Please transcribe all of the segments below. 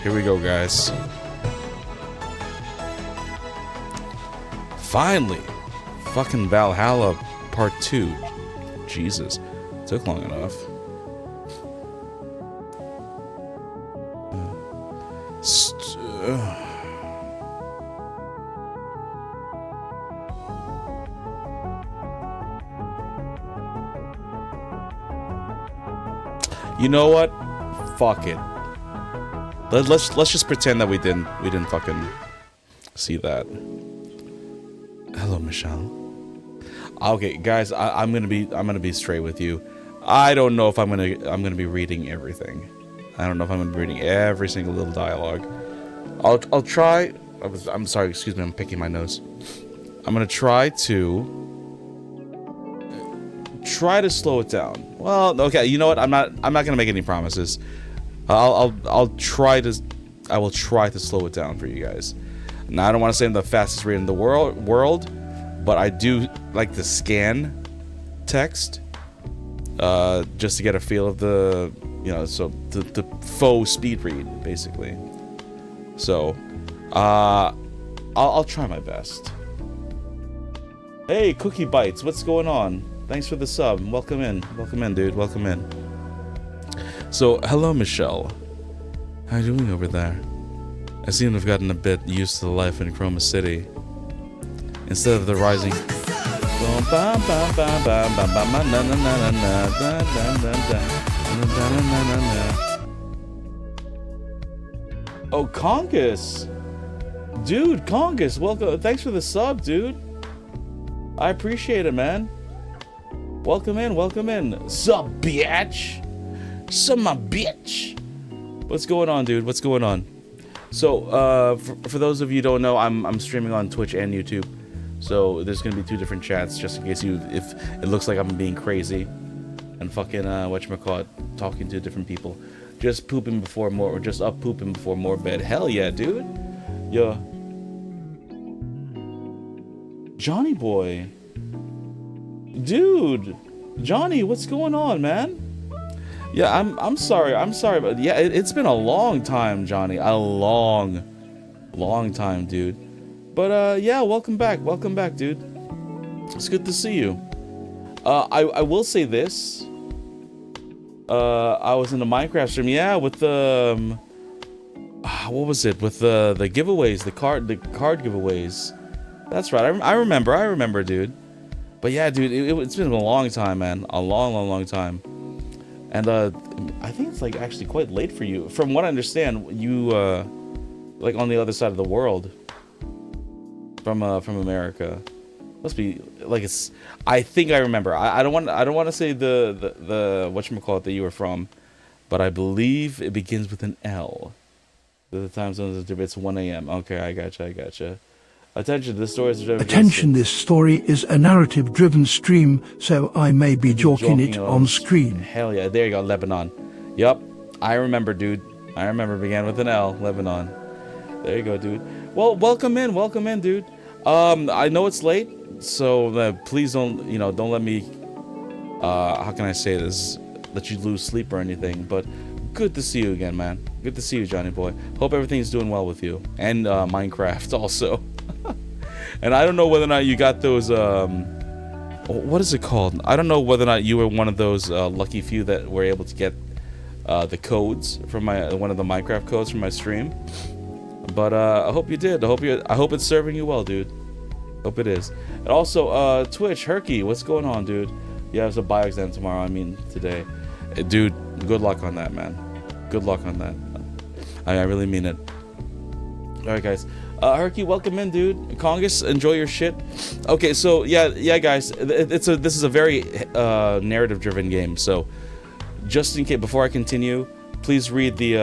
Here we go, guys. Finally! Fucking Valhalla Part 2. Jesus. Took long enough. You know what? Fuck it. Let's just pretend that we didn't fucking see that. Hello, Michelle. Okay, guys, I'm gonna be straight with you. I don't know if I'm gonna be reading everything. I don't know if I'm gonna be reading every single little dialogue. I'll try. I'm sorry. Excuse me. I'm picking my nose. I'm gonna try to slow it down. Well, okay. You know what? I'm not gonna make any promises. I will try to slow it down for you guys. Now, I don't want to say I'm the fastest reader in the world, but I do like to scan text, just to get a feel of the, so the faux speed read, basically. So, I'll try my best. Hey, Cookie Bites, what's going on? Thanks for the sub. Welcome in, dude. Welcome in. So, hello, Michelle. How you doing over there? I seem to have gotten a bit used to the life in Chroma City. Instead of the rising... Oh, Congus! Dude, Congus, welcome. Thanks for the sub, dude. I appreciate it, man. Welcome in. Sup, bitch? Sup, my bitch? What's going on, dude? What's going on? So, for those of you who don't know, I'm streaming on Twitch and YouTube. So there's gonna be 2 different chats, just in case if it looks like I'm being crazy and fucking whatchamacallit, talking to different people. Just pooping before more, or just up pooping before more bed. Hell yeah, dude. Yeah. Johnny boy. Dude. Johnny, what's going on, man? Yeah, I'm sorry, but yeah, it's been a long time, Johnny. A long time, dude. But yeah, welcome back, dude. It's good to see you. I will say this. I was in the Minecraft stream, yeah, with the what was it? With the giveaways, the card giveaways. That's right. I remember, dude. But yeah, dude, it's been a long time, man. A long time. And I think it's like actually quite late for you. From what I understand, you like on the other side of the world. From America. Must be like it's. I think I remember. I don't want to say the whatchamacallit that you were from, but I believe it begins with an L. The time zone is it's 1 a.m. Okay, I gotcha. Attention, this story is this story is a narrative-driven stream, so I may be joking it on screen. Hell yeah, there you go, Lebanon. Yup, I remember, dude. I remember began with an L, Lebanon. There you go, dude. Well, welcome in, dude. I know it's late, so please don't let me, how can I say this, let you lose sleep or anything, but good to see you again, man. Good to see you, Johnny boy. Hope everything's doing well with you. And, Minecraft also. And I don't know whether or not you got those, what is it called? I don't know whether or not you were one of those, lucky few that were able to get, the codes from one of the Minecraft codes from my stream. But I hope you did. I hope it's serving you well, dude. Hope it is. And also, Twitch, Herky, what's going on, dude? Yeah, it's a bio exam tomorrow. I mean, today. Dude, good luck on that, man. Good luck on that. I really mean it. All right, guys. Herky, welcome in, dude. Congus, enjoy your shit. Okay, so yeah, guys. This is a very narrative-driven game. So, just in case, before I continue, please read the.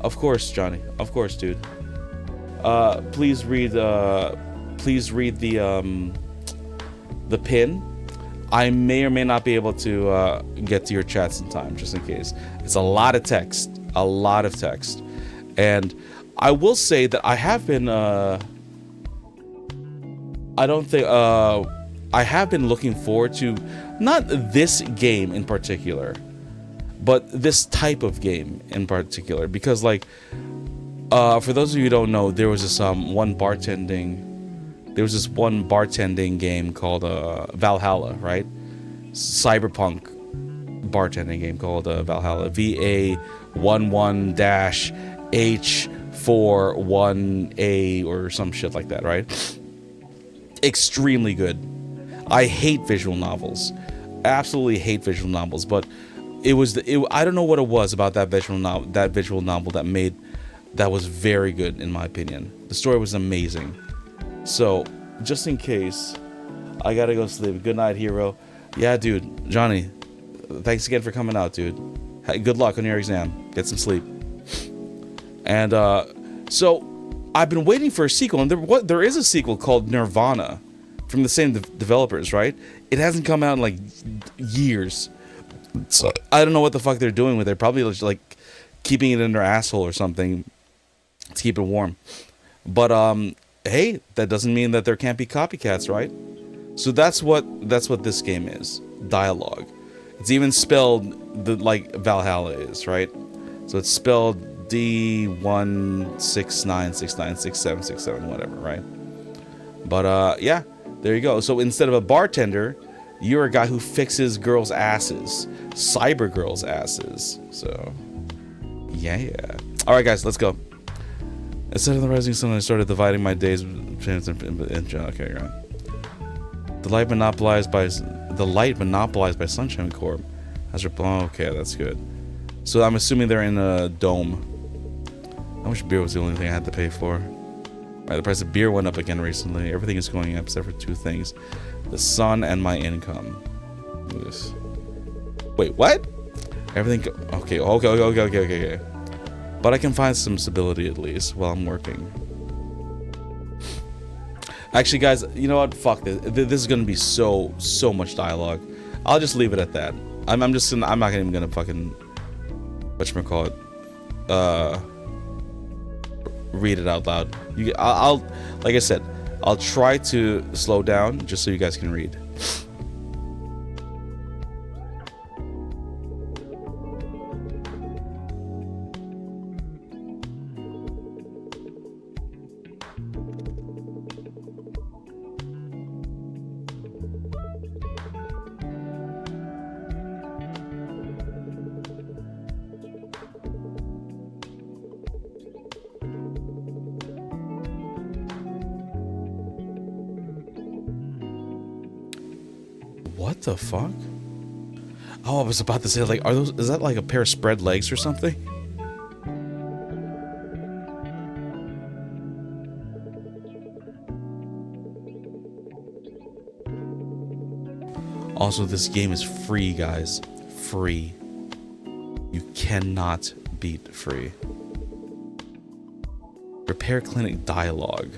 Of course, Johnny. Of course, dude. Please read the pin. I may or may not be able to get to your chats in time, just in case. It's a lot of text, and I will say that I have been. I have been looking forward to not this game in particular, but this type of game in particular, because like For those of you who don't know, there was this one bartending game called Valhalla, right? Cyberpunk bartending game called Valhalla. VA11-H41A or some shit like that, right? Extremely good. I hate visual novels. Absolutely hate visual novels, but I don't know what it was about that visual novel that was very good in my opinion. The story was amazing. So, just in case, I gotta go sleep. Good night, hero. Yeah, dude, Johnny, thanks again for coming out, dude. Good luck on your exam. Get some sleep. And so I've been waiting for a sequel, and there is a sequel called Nirvana from the same developers, right? It hasn't come out in like years. So I don't know what the fuck they're doing with it. Probably just like keeping it in their asshole or something to keep it warm. But hey, that doesn't mean that there can't be copycats, right? So that's what this game is. D1AL-ogue. It's even spelled like Valhalla is, right? So it's spelled D169696767 whatever, right? But yeah, there you go. So instead of a bartender, you're a guy who fixes girls' asses, cyber girls' asses. So yeah. All right, guys, let's go. Instead of the rising sun, I started dividing my days. Okay, you're right. The light monopolized by Sunshine Corp. Okay, that's good. So I'm assuming they're in a dome. How much beer was the only thing I had to pay for? Right, the price of beer went up again recently. Everything is going up except for two things: the sun and my income. Wait, what? Everything. Okay. But I can find some stability at least while I'm working. Actually, guys, you know what? Fuck this. This is gonna be so much dialogue. I'll just leave it at that. I'm not even gonna fucking whatchamacallit, read it out loud. I'll like I said, I'll try to slow down just so you guys can read. What the fuck? Oh, I was about to say, like, is that like a pair of spread legs or something? Also, this game is free, guys. Free. You cannot beat free. Repair clinic dialogue.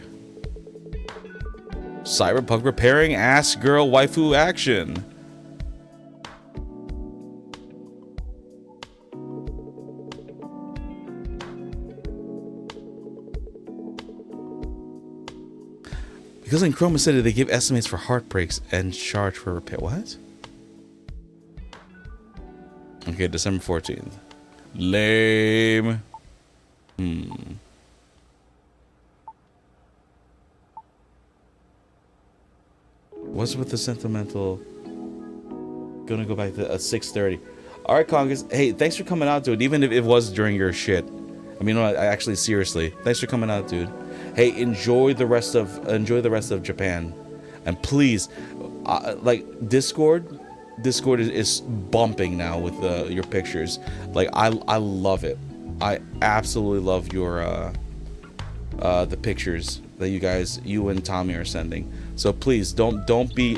Cyberpunk repairing ass girl waifu action. Because in Chroma City they give estimates for heartbreaks and charge for repair. What? Okay, December 14th. Lame. What's with the sentimental? Gonna go back to 6:30. All right, Congress. Hey, thanks for coming out, dude. Even if it was during your shit. I mean, I actually, seriously, thanks for coming out, dude. Hey, enjoy the rest of Japan, and please, like Discord is bumping now with your pictures. Like I love it. I absolutely love your the pictures that you and Tommy are sending. So please don't be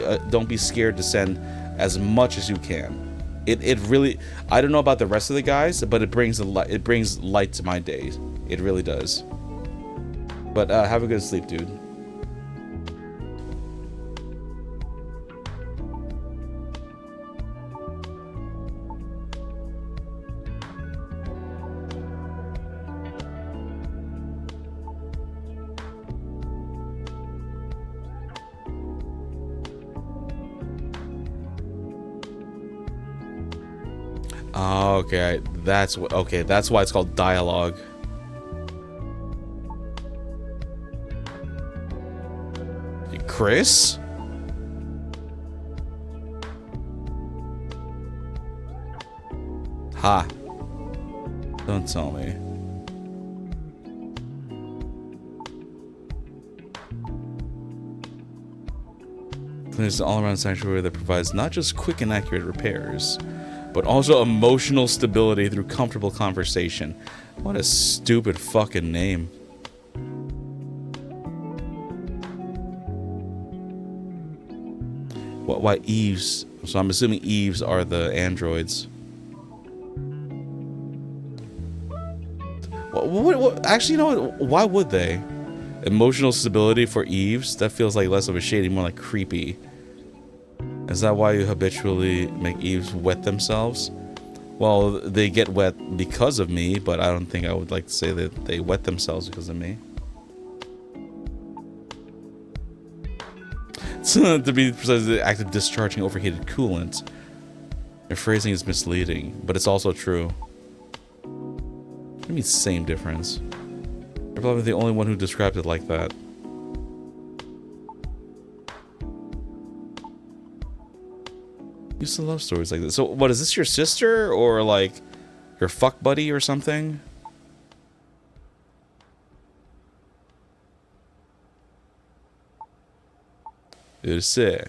scared to send as much as you can. It really, I don't know about the rest of the guys, but it brings light to my days. It really does. But have a good sleep, dude. Okay, that's why it's called dialogue. Chris? Ha. Don't tell me. There's an all-around sanctuary that provides not just quick and accurate repairs, but also emotional stability through comfortable conversation. What a stupid fucking name. Why Eves? So I'm assuming Eves are the androids. What? Actually, you know what? Why would they? Emotional stability for Eves? That feels like less of a shady, more like creepy. Is that why you habitually make Eves wet themselves? Well, they get wet because of me, but I don't think I would like to say that they wet themselves because of me. To be precise, the act of discharging overheated coolant. Your phrasing is misleading, but it's also true. What do you mean same difference? You're probably the only one who described it like that. Used to love stories like this. So what, is this your sister or like your fuck buddy or something? You say.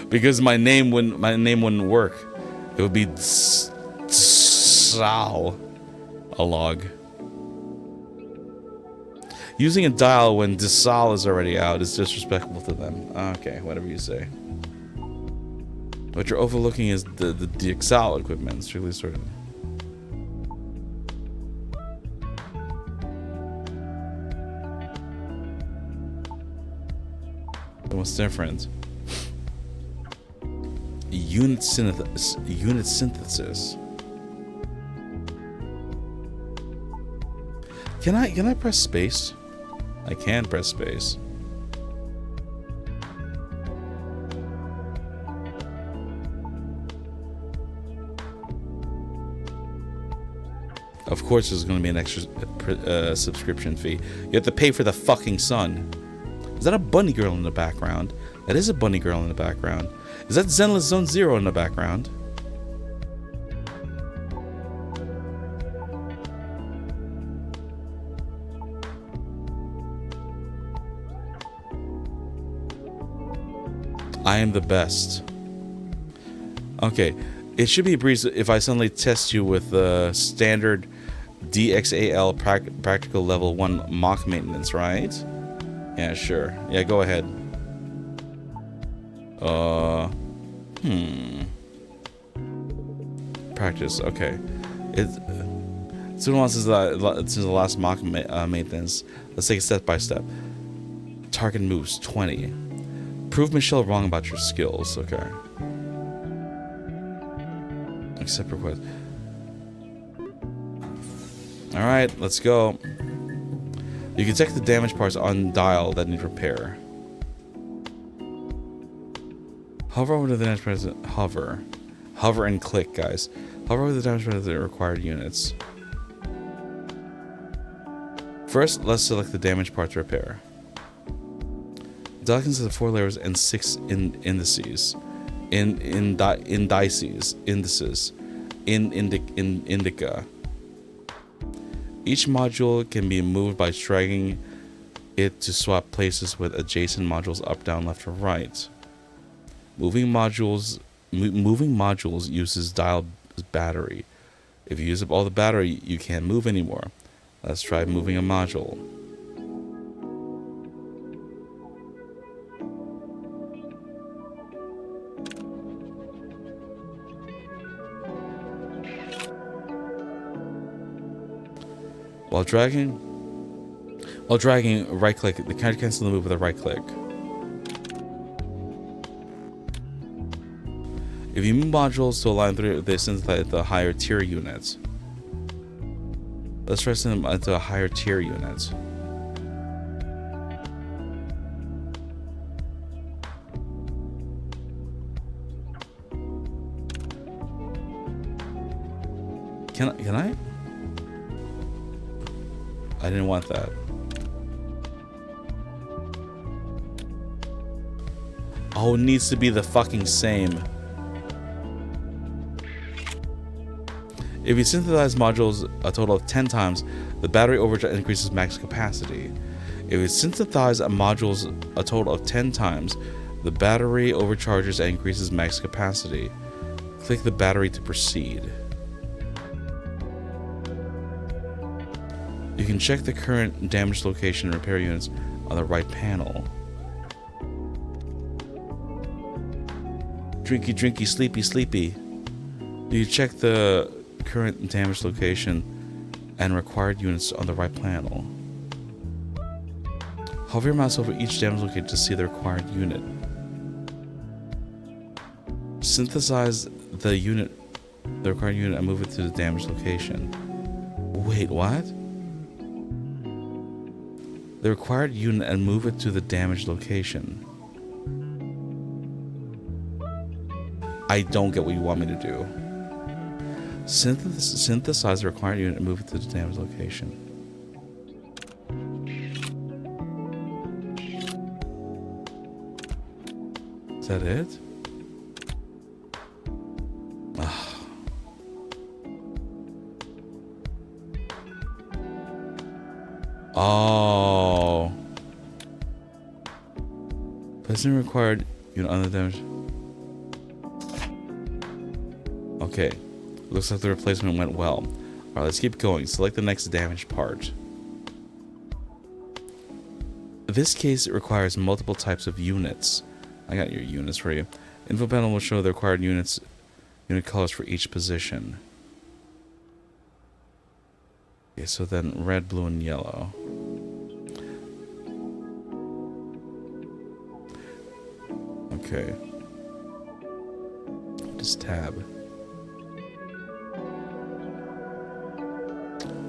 Because my name wouldn't work. It would be D1AL-ogue. Using a dial when D1AL is already out is disrespectful to them. Okay, whatever you say. What you're overlooking is the D1AL equipment, strictly sort of. What's different? Unit synthesis. Can I press space? I can press space. Of course there's going to be an extra subscription fee. You have to pay for the fucking sun. Is that a bunny girl in the background? That is a bunny girl in the background. Is that Zenless Zone Zero in the background? I am the best. Okay, it should be a breeze if I suddenly test you with the standard D1AL practical level 1 mock maintenance, right? Yeah, sure. Yeah, go ahead. Practice. Okay. It's been a while since the last mock maintenance. Let's take it step by step. Target moves 20. Prove Michelle wrong about your skills. Okay. Accept request. All right, let's go. You can check the damage parts on dial that need repair. Hover over the damage parts. Hover and click, guys. Hover over the damage parts of the required units. First, let's select the damage part to repair. Dial consists of 4 layers and 6 indices. Indica. Each module can be moved by dragging it to swap places with adjacent modules up, down, left, or right. Moving modules uses dial battery. If you use up all the battery, you can't move anymore. Let's try moving a module. While dragging, right click. The character cancel the move with a right click. If you move modules to align through, they synthesize the higher tier units. Let's try sending them into a higher tier unit. Can I? I didn't want that. Oh, it needs to be the fucking same. If you synthesize modules a total of 10 times, the battery overcharge increases max capacity. If you synthesize modules a total of 10 times, the battery overcharges and increases max capacity. Click the battery to proceed. You can check the current damaged location and repair units on the right panel. Drinky, drinky, sleepy, sleepy. You check the current damaged location and required units on the right panel. Hover your mouse over each damaged location to see the required unit. Synthesize the required unit, and move it to the damaged location. Wait, what? The required unit and move it to the damaged location. I don't get what you want me to do. Synthesize the required unit and move it to the damaged location. Is that it? Oh. Placing required unit on the damage. Okay. Looks like the replacement went well. Alright, let's keep going. Select the next damaged part. In this case, it requires multiple types of units. I got your units for you. Info panel will show the required unit colors for each position. Okay, so then red, blue, and yellow. Okay. Just tab.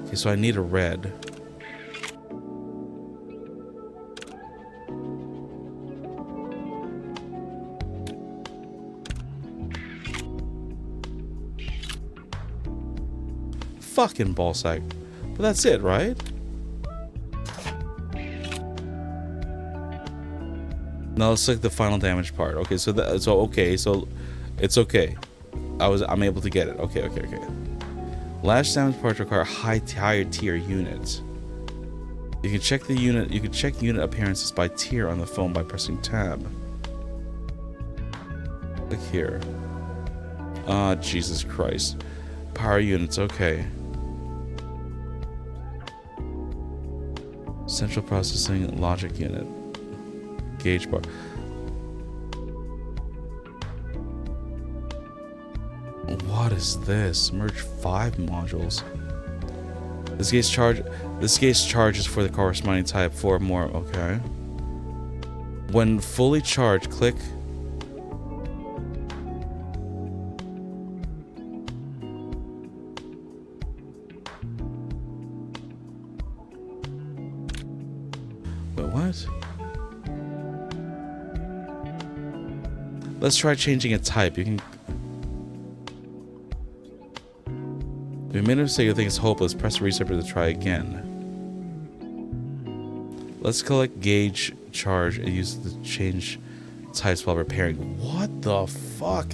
Okay, so I need a red. Fucking ballsack. But that's it, right? Now let's select the final damage part. Okay, so it's okay. I'm able to get it. Okay. Last damage parts require higher tier units. You can check unit appearances by tier on the phone by pressing tab. Click here. Ah, Jesus Christ. Power units, okay. Central processing logic unit. Gauge bar. What is this? Merge 5 modules. This gauge charges for the corresponding type 4 more. Okay. When fully charged, click. Wait, what? Let's try changing a type. You can. If you made a mistake, you think it's hopeless, press the reset button to try again. Let's collect gauge charge and use it to change types while repairing. What the fuck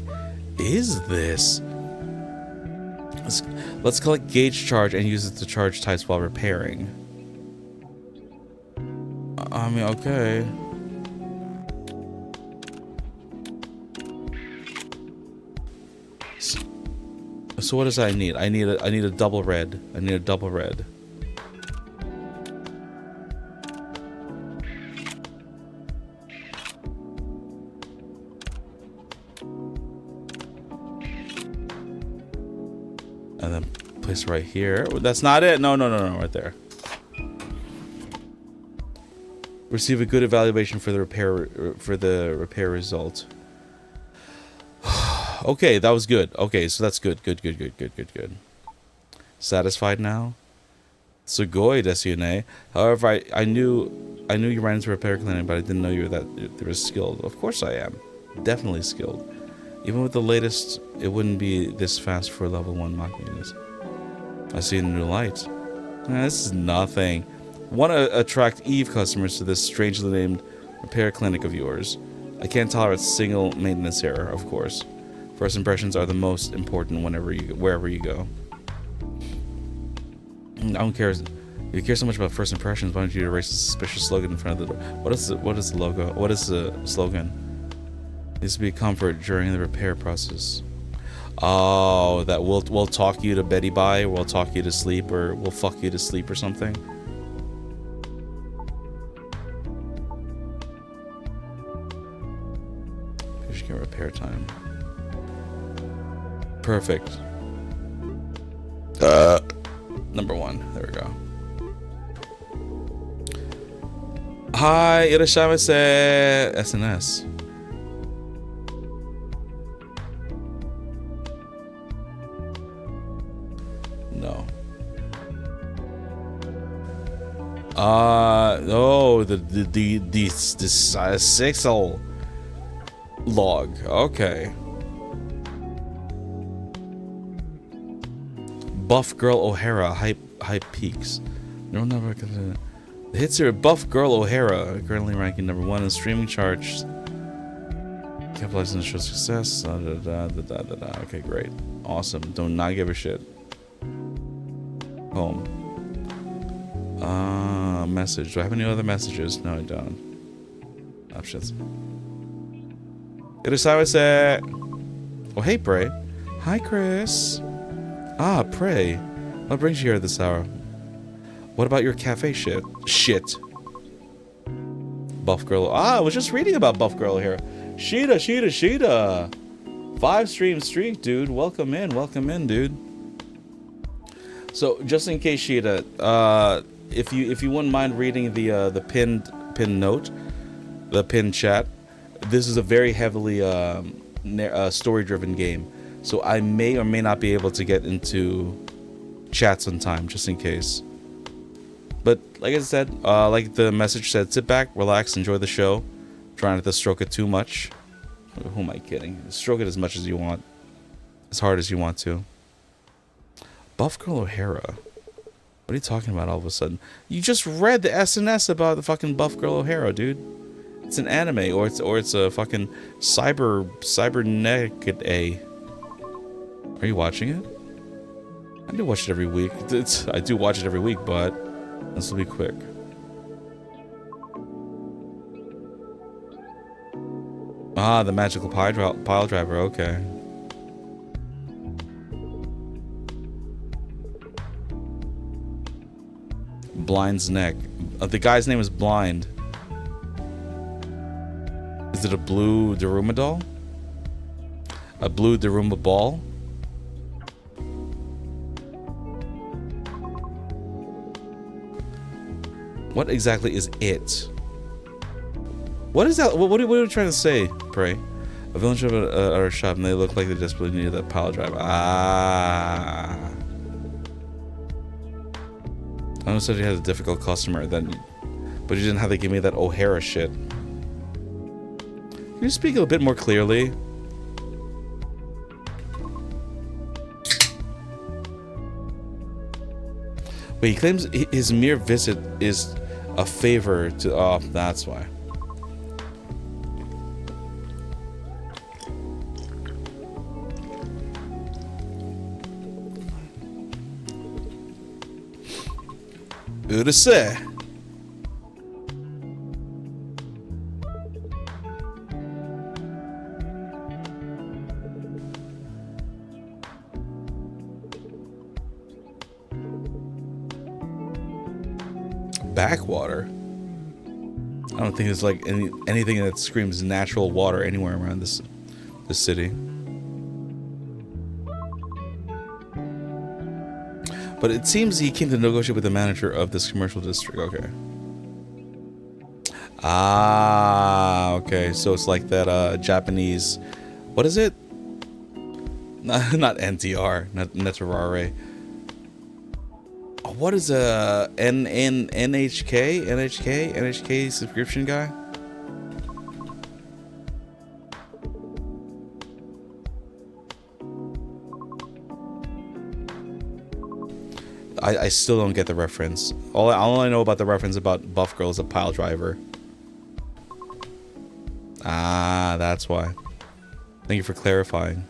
is this? Let's collect gauge charge and use it to charge types while repairing. I mean, okay. So what does I need? I need a double red. I need a double red. And then place it right here. That's not it. No, right there. Receive a good evaluation for the repair result. Okay, that was good. Okay, so that's good. Good. Satisfied now? Sugoi desu ne. However, I knew you ran into a repair clinic, but I didn't know you were skilled. Of course I am. Definitely skilled. Even with the latest, it wouldn't be this fast for level 1 Mach units. I see a new light. This is nothing. Want to attract Eve customers to this strangely named repair clinic of yours. I can't tolerate single maintenance error, of course. First impressions are the most important wherever you go. I don't care. If you care so much about first impressions, why don't you erase the suspicious slogan in front of the door? What is the logo? What is the slogan? Needs to be comfort during the repair process. Oh, that we'll talk you to Betty bye, we'll talk you to sleep, or we'll fuck you to sleep or something. Patient care repair time. Perfect. Number 1. There we go. Hi, irashaimase. SNS. No. Oh, this 6L log. Okay. Buff Girl O'Hara hype peaks. No number. The hits are Buff Girl O'Hara, currently ranking number 1 in streaming charts. Capitalizing on the show's success. Okay, great. Awesome. Do not give a shit. Home. Message. Do I have any other messages? No, I don't. Options. Oh, hey, Prey. Hi, Chris. Ah, Prey. What brings you here at this hour? What about your cafe shit? Shit. Buff Girl. I was just reading about Buff Girl here. Sheeta. 5 stream streak, dude. Welcome in, dude. So, just in case, Sheeta, if you wouldn't mind reading the pinned note, the pinned chat, this is a very heavily story-driven game. So I may or may not be able to get into chats on time, just in case. But like I said, like the message said, sit back, relax, enjoy the show. Try not to stroke it too much. Who am I kidding? Stroke it as much as you want. As hard as you want to. Buff Girl O'Hara. What are you talking about all of a sudden? You just read the SNS about the fucking Buff Girl O'Hara, dude. It's an anime, or it's a fucking cybernetic A. Are you watching it? I do watch it every week. I do watch it every week, but this will be quick. Ah, the magical pile driver. Okay. Blind's neck. The guy's name is Blind. Is it a blue Daruma doll? A blue Daruma ball? What exactly is it? What is that? What are you trying to say, Prey? A villain showed up at our shop and they look like they desperately needed that pile driver. Ah. I know said you had a difficult customer then, but you didn't have to give me that O'Hara shit. Can you speak a bit more clearly? Wait, he claims his mere visit is a favor to... Oh, that's why. Who to say? Backwater. I don't think there's like anything that screams natural water anywhere around this city. But it seems he came to negotiate with the manager of this commercial district. Okay. Ah, okay. So it's like that Japanese. What is it? Not NTR. Not Netarare. What is a NHK subscription guy? I still don't get the reference. All I know about the reference about Buff Girl is a pile driver. Ah, that's why. Thank you for clarifying.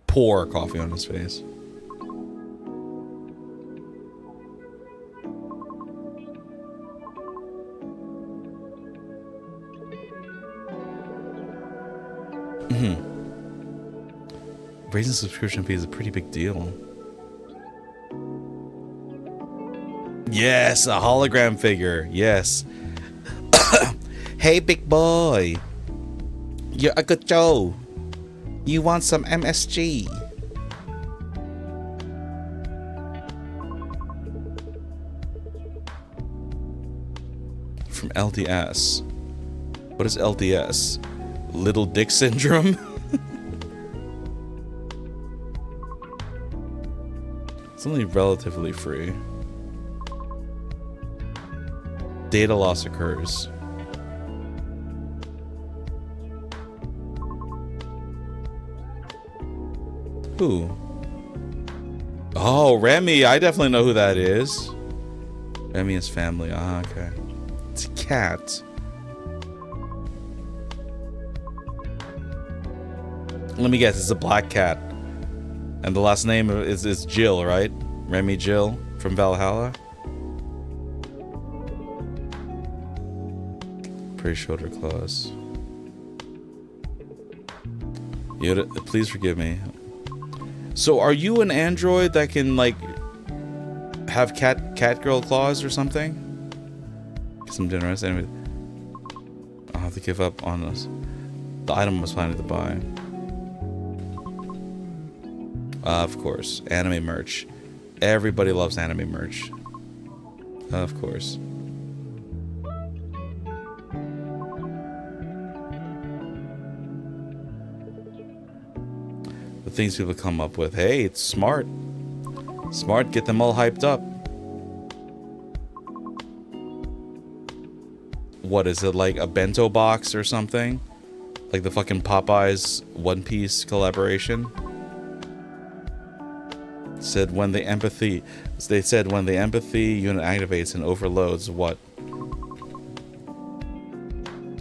Pour coffee on his face. Raising subscription fee is a pretty big deal. Yes, a hologram figure. Yes. Hey, big boy. You're a good Joe. You want some MSG? From LDS. What is LDS? Little Dick Syndrome? It's only relatively free. Data loss occurs. Who? Oh, Remy. I definitely know who that is. Remy is family. Ah, okay. It's a cat. Let me guess. It's a black cat. And the last name is Jill, right? Remy Jill from Valhalla. Pretty shoulder claws. Yoda, please forgive me. So, are you an android that can like have cat girl claws or something? Get some dinner. Anyway, I'll have to give up on this. The item I was planning to buy. Of course, anime merch. Everybody loves anime merch. Of course. The things people come up with. Hey, it's smart. Smart, get them all hyped up. What is it, like a bento box or something? Like the fucking Popeyes One Piece collaboration? They said when the empathy unit activates and overloads what?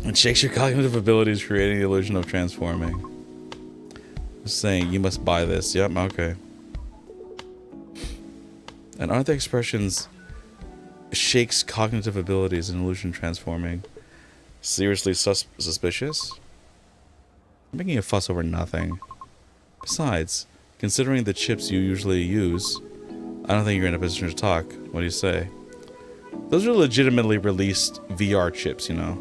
It shakes your cognitive abilities, creating the illusion of transforming. Just saying, you must buy this. Yep, okay. And aren't the expressions shakes cognitive abilities and illusion transforming seriously suspicious? I'm making a fuss over nothing. Besides, considering the chips you usually use, I don't think you're in a position to talk. What do you say? Those are legitimately released VR chips, you know.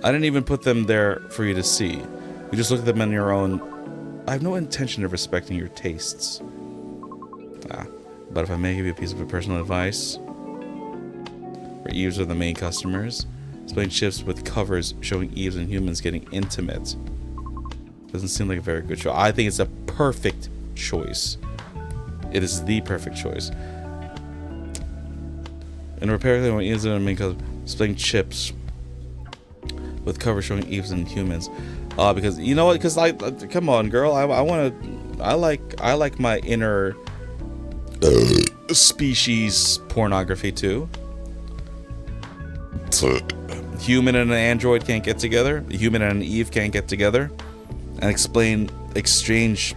I didn't even put them there for you to see. You just look at them on your own. I have no intention of respecting your tastes. But if I may give you a piece of personal advice, for Eves are the main customers, displaying chips with covers showing Eves and humans getting intimate doesn't seem like a very good choice. I think it's a perfect choice. It is the perfect choice. And repair when Eves are the main customers, displaying chips with covers showing Eves and humans. Because you know what? Because come on, girl. I like my inner species pornography too. Human and an android can't get together. A human and an Eve can't get together and exchange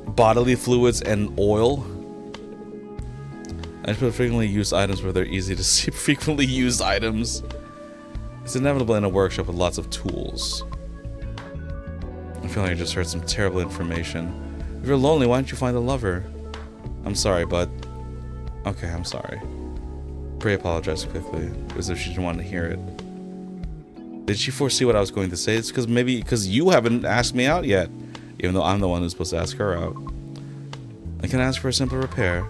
bodily fluids and oil. I put frequently used items where they're easy to see. Frequently used items. It's inevitable in a workshop with lots of tools. I feel like I just heard some terrible information. If you're lonely, why don't you find a lover? I'm sorry, but... Okay, I'm sorry. Pray apologize quickly, as if she didn't want to hear it. Did she foresee what I was going to say? It's because you haven't asked me out yet, even though I'm the one who's supposed to ask her out. I can ask for a simple repair.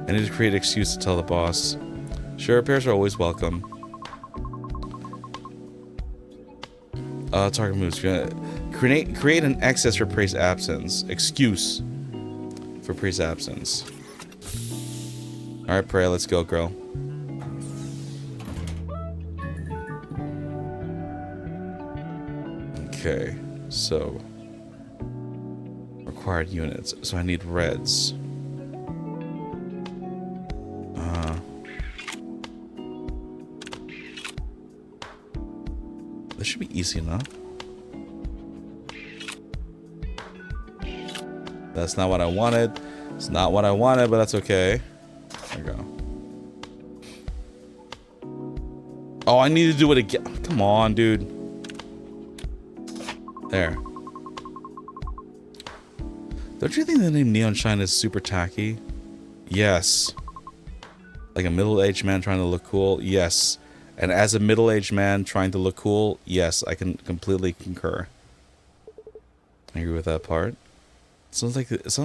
I need to create an excuse to tell the boss. Sure, repairs are always welcome. Target moves. Create an excess for praise absence. Excuse for praise absence. Alright, Prey, let's go, girl. Okay, so required units. So I need reds. This should be easy enough. That's not what I wanted. It's not what I wanted, but that's okay. There we go. Oh, I need to do it again. Come on, dude. There. Don't you think the name Neon Shine is super tacky? Yes. Like a middle-aged man trying to look cool? Yes. And as a middle-aged man trying to look cool? Yes, I can completely concur. I agree with that part. It sounds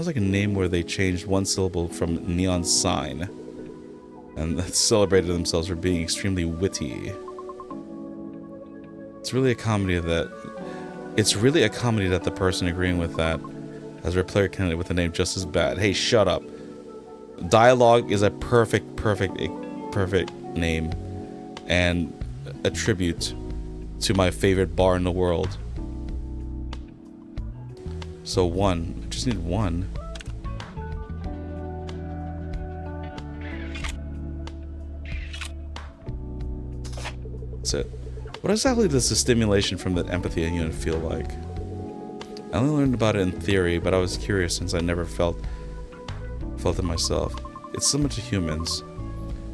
like a name where they changed one syllable from neon sign and celebrated themselves for being extremely witty. It's really a comedy that the person agreeing with that has a player candidate with a name just as bad. Hey, shut up. D1AL-ogue is a perfect name and a tribute to my favorite bar in the world. So one. I just need one. That's it. What exactly does the stimulation from that empathy unit feel like? I only learned about it in theory, but I was curious since I never felt it myself. It's similar to humans.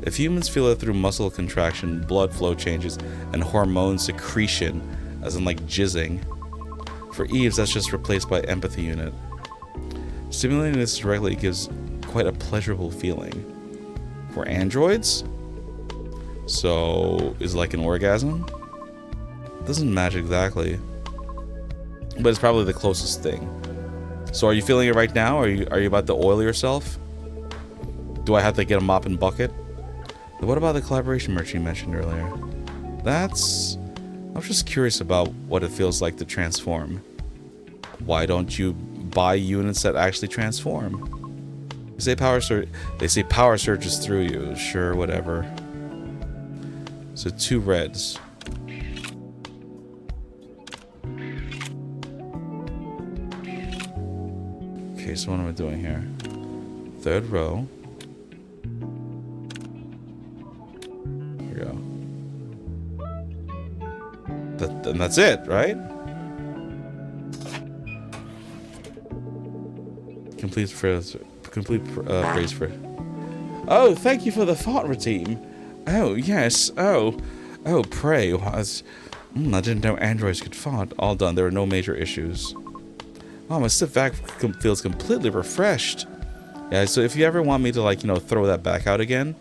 If humans feel it through muscle contraction, blood flow changes, and hormone secretion, as in like jizzing, for Eves that's just replaced by empathy unit. Stimulating this directly gives quite a pleasurable feeling. For androids? So, is it like an orgasm? Doesn't match exactly. But it's probably the closest thing. So are you feeling it right now? Are you about to oil yourself? Do I have to get a mop and bucket? What about the collaboration merch you mentioned earlier? I was just curious about what it feels like to transform. Why don't you buy units that actually transform? They say power surges through you. Sure, whatever. So 2 reds. Okay, so what am I doing here? 3rd row. Here we go. And that's it, right? Complete phrase for. Oh, thank you for the thought redeem. Oh yes. Oh, pray. I didn't know androids could fart. All done. There are no major issues. Oh, my sit back feels completely refreshed. Yeah. So if you ever want me to throw that back out again,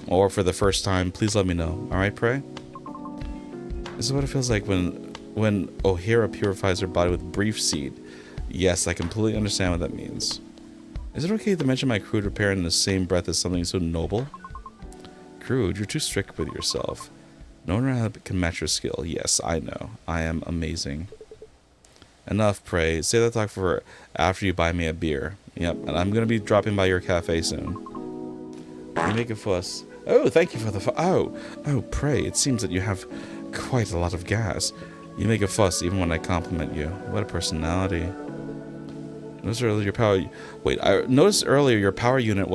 or for the first time, please let me know. All right, pray. This is what it feels like when O'Hara purifies her body with brief seed. Yes, I completely understand what that means. Is it okay to mention my crude repair in the same breath as something so noble? Crude, you're too strict with yourself. No one can match your skill. Yes, I know. I am amazing. Enough, pray. Say that talk for after you buy me a beer. Yep, and I'm gonna be dropping by your cafe soon. You make a fuss. Oh, thank you for the oh, pray. It seems that you have quite a lot of gas. You make a fuss even when I compliment you. What a personality. Notice earlier your power. Wait, I noticed earlier your power unit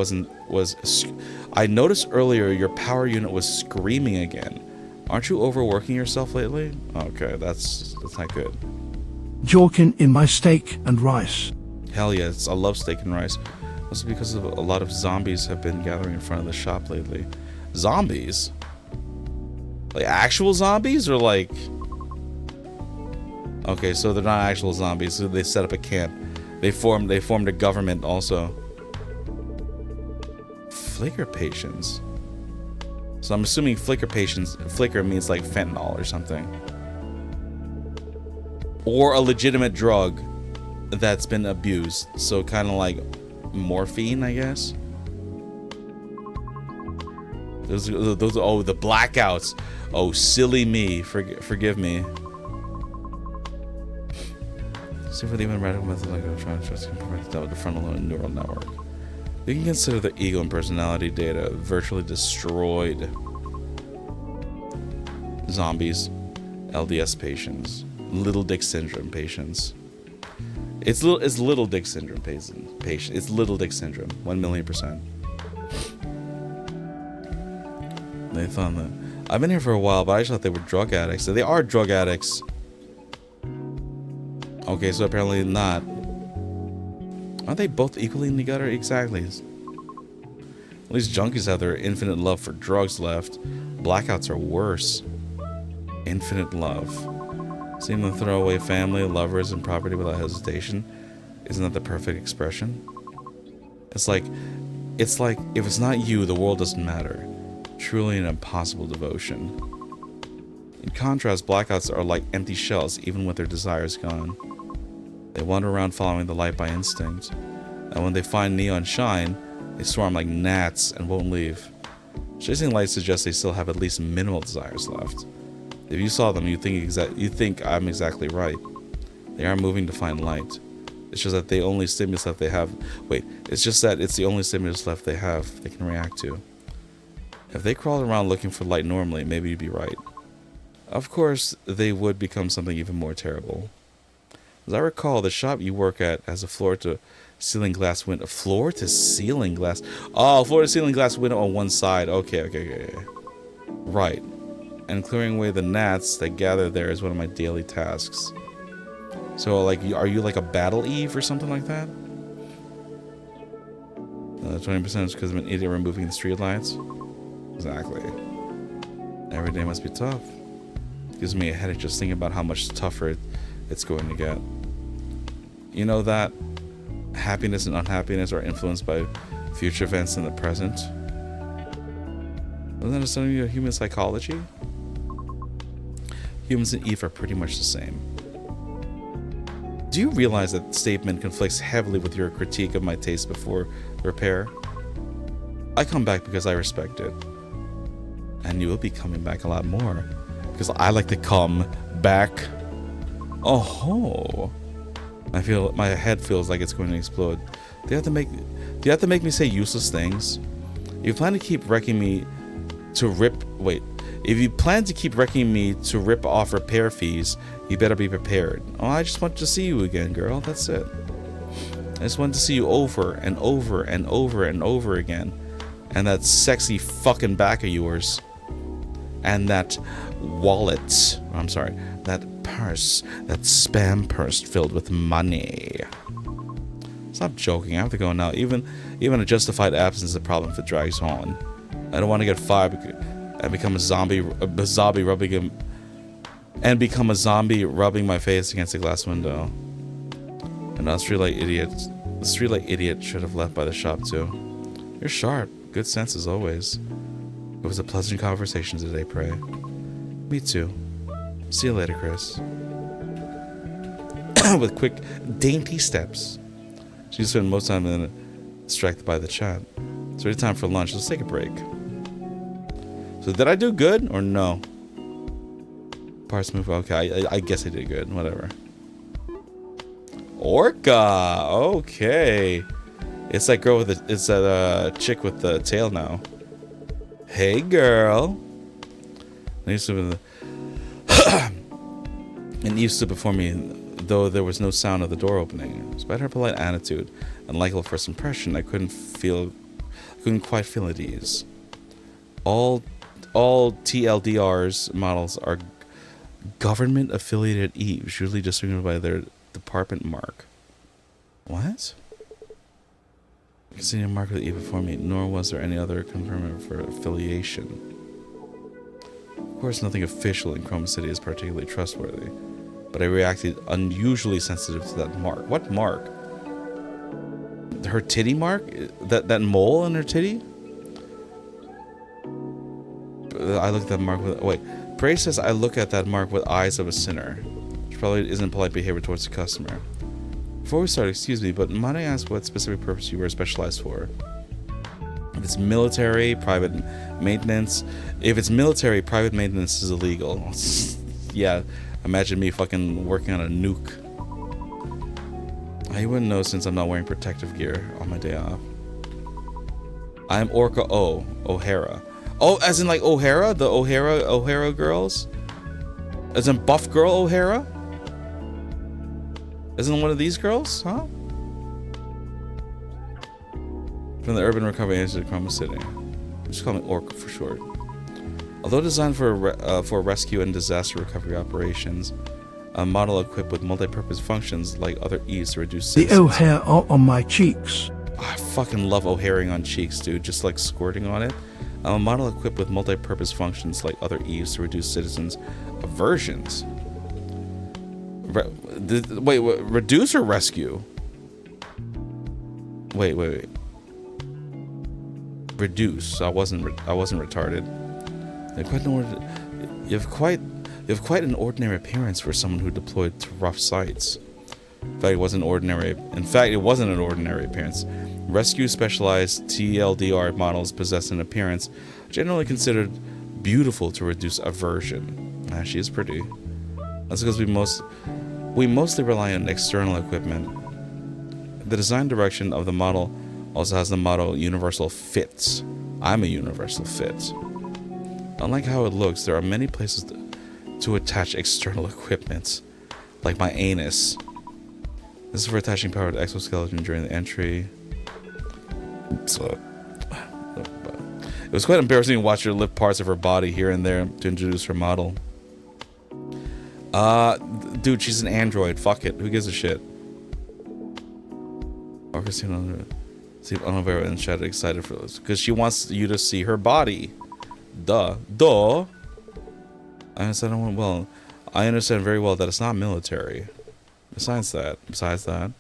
I noticed earlier your power unit was screaming again. Aren't you overworking yourself lately? Okay, that's not good. Jorkin in my steak and rice. Hell yes, I love steak and rice. That's because a lot of zombies have been gathering in front of the shop lately. Zombies? Like actual zombies or like? Okay, so they're not actual zombies. So they set up a camp. They formed a government also. Flicker patients. So I'm assuming flicker means like fentanyl or something. Or a legitimate drug that's been abused. So kind of like morphine, I guess. Those oh, the blackouts. Oh, silly me. Forgive me. See for the even radical method like I'm trying to trust with the frontal and neural network. You can consider the ego and personality data virtually destroyed. Zombies, LDS patients. Little dick syndrome patients. It's little dick syndrome patient. It's little dick syndrome. 1,000,000%. They thought that. I've been here for a while, but I just thought they were drug addicts. So they are drug addicts. Okay, so apparently not. Aren't they both equally in the gutter? Exactly. At least junkies have their infinite love for drugs left. Blackouts are worse. Infinite love. Seem to throw away family, lovers, and property without hesitation. Isn't that the perfect expression? It's like if it's not you, the world doesn't matter. Truly an impossible devotion. In contrast, blackouts are like empty shells, even with their desires gone. They wander around following the light by instinct. And when they find neon shine, they swarm like gnats and won't leave. Chasing light suggests they still have at least minimal desires left. If you saw them, you think I'm exactly right. They are moving to find light. It's just that the only stimulus left they have. It's just that it's the only stimulus left they have they can react to. If they crawled around looking for light normally, maybe you'd be right. Of course, they would become something even more terrible. As I recall, the shop you work at has a floor-to-ceiling glass window. Floor-to-ceiling glass? Oh, floor-to-ceiling glass window on one side. Okay. Right. And clearing away the gnats that gather there is one of my daily tasks. So, like, are you like a battle Eve or something like that? 20% is because of an idiot removing the street lights? Exactly. Every day must be tough. Gives me a headache just thinking about how much tougher it's going to get. You know that happiness and unhappiness are influenced by future events in the present? Doesn't that understand you human psychology? Humans and Eve are pretty much the same. Do you realize that statement conflicts heavily with your critique of my taste before repair? I come back because I respect it. And you will be coming back a lot more. Because I like to come back. Oh. My head feels like it's going to explode. Do you have to make me say useless things? If you plan to keep wrecking me to rip off repair fees, you better be prepared. Oh, I just want to see you again, girl. That's it. I just want to see you over and over and over and over again. And that sexy fucking back of yours. And that wallet. I'm sorry. That purse. That spam purse filled with money. Stop joking. I have to go now. Even a justified absence is a problem if it drags on. I don't want to get fired and become a zombie rubbing my face against a glass window. And the streetlight idiot should have left by the shop too. You're sharp. Good sense as always. It was a pleasant conversation today, Prey. Me too. See you later, Chris. With quick, dainty steps. She spent most time distracted by the chat. It's already time for lunch. Let's take a break. So did I do good or no? Parts move. Okay, I guess I did good. Whatever. Orca. Okay. It's that girl with the. It's that chick with the tail now. Hey, girl. And Eve stood before me, though there was no sound of the door opening. Despite her polite attitude and likable first impression, I couldn't quite feel at ease. All TLDR's models are government-affiliated Eves, usually distinguished by their department mark. What? I can see a mark of the Eve before me, nor was there any other confirmation for affiliation. Of course, nothing official in Chrome City is particularly trustworthy, but I reacted unusually sensitive to that mark. What mark? Her titty mark? That mole on her titty? I look at that mark with... Wait. Prey says I look at that mark with eyes of a sinner, which probably isn't polite behavior towards the customer. Before we start, excuse me, but might I ask what specific purpose you were specialized for? If it's military, private maintenance... If it's military, private maintenance is illegal. Yeah, imagine me fucking working on a nuke. I wouldn't know since I'm not wearing protective gear on my day off. I'm Orca O'Hara. Oh, as in like O'Hara? The O'Hara girls? As in Buff Girl O'Hara? Isn't one of these girls, huh? From the Urban Recovery Agency of Chroma City. Just call me Orc for short. Although designed for rescue and disaster recovery operations, a model equipped with multi-purpose functions like other Eves to reduce The citizens. O'Hare are on my cheeks. I fucking love O'Haring on cheeks, dude. Just like squirting on it. A model equipped with multi-purpose functions like other Eves to reduce citizens' aversions. Wait, reduce or rescue? Wait. Reduce. I wasn't retarded. You have quite an ordinary appearance for someone who deployed to rough sites. In fact, it wasn't an ordinary appearance. Rescue specialized TLDR models possess an appearance generally considered beautiful to reduce aversion. She is pretty. That's because we mostly rely on external equipment. The design direction of the model also has the motto Universal Fits. I'm a universal fit. Unlike how it looks, there are many places to attach external equipment, like my anus. This is for attaching power to exoskeleton during the entry. So, it was quite embarrassing to watch her lift parts of her body here and there to introduce her model. Dude, she's an android. Fuck it. Who gives a shit? See Unaware and Shadow excited for this because she wants you to see her body. Duh. I understand very well that it's not military. Besides that,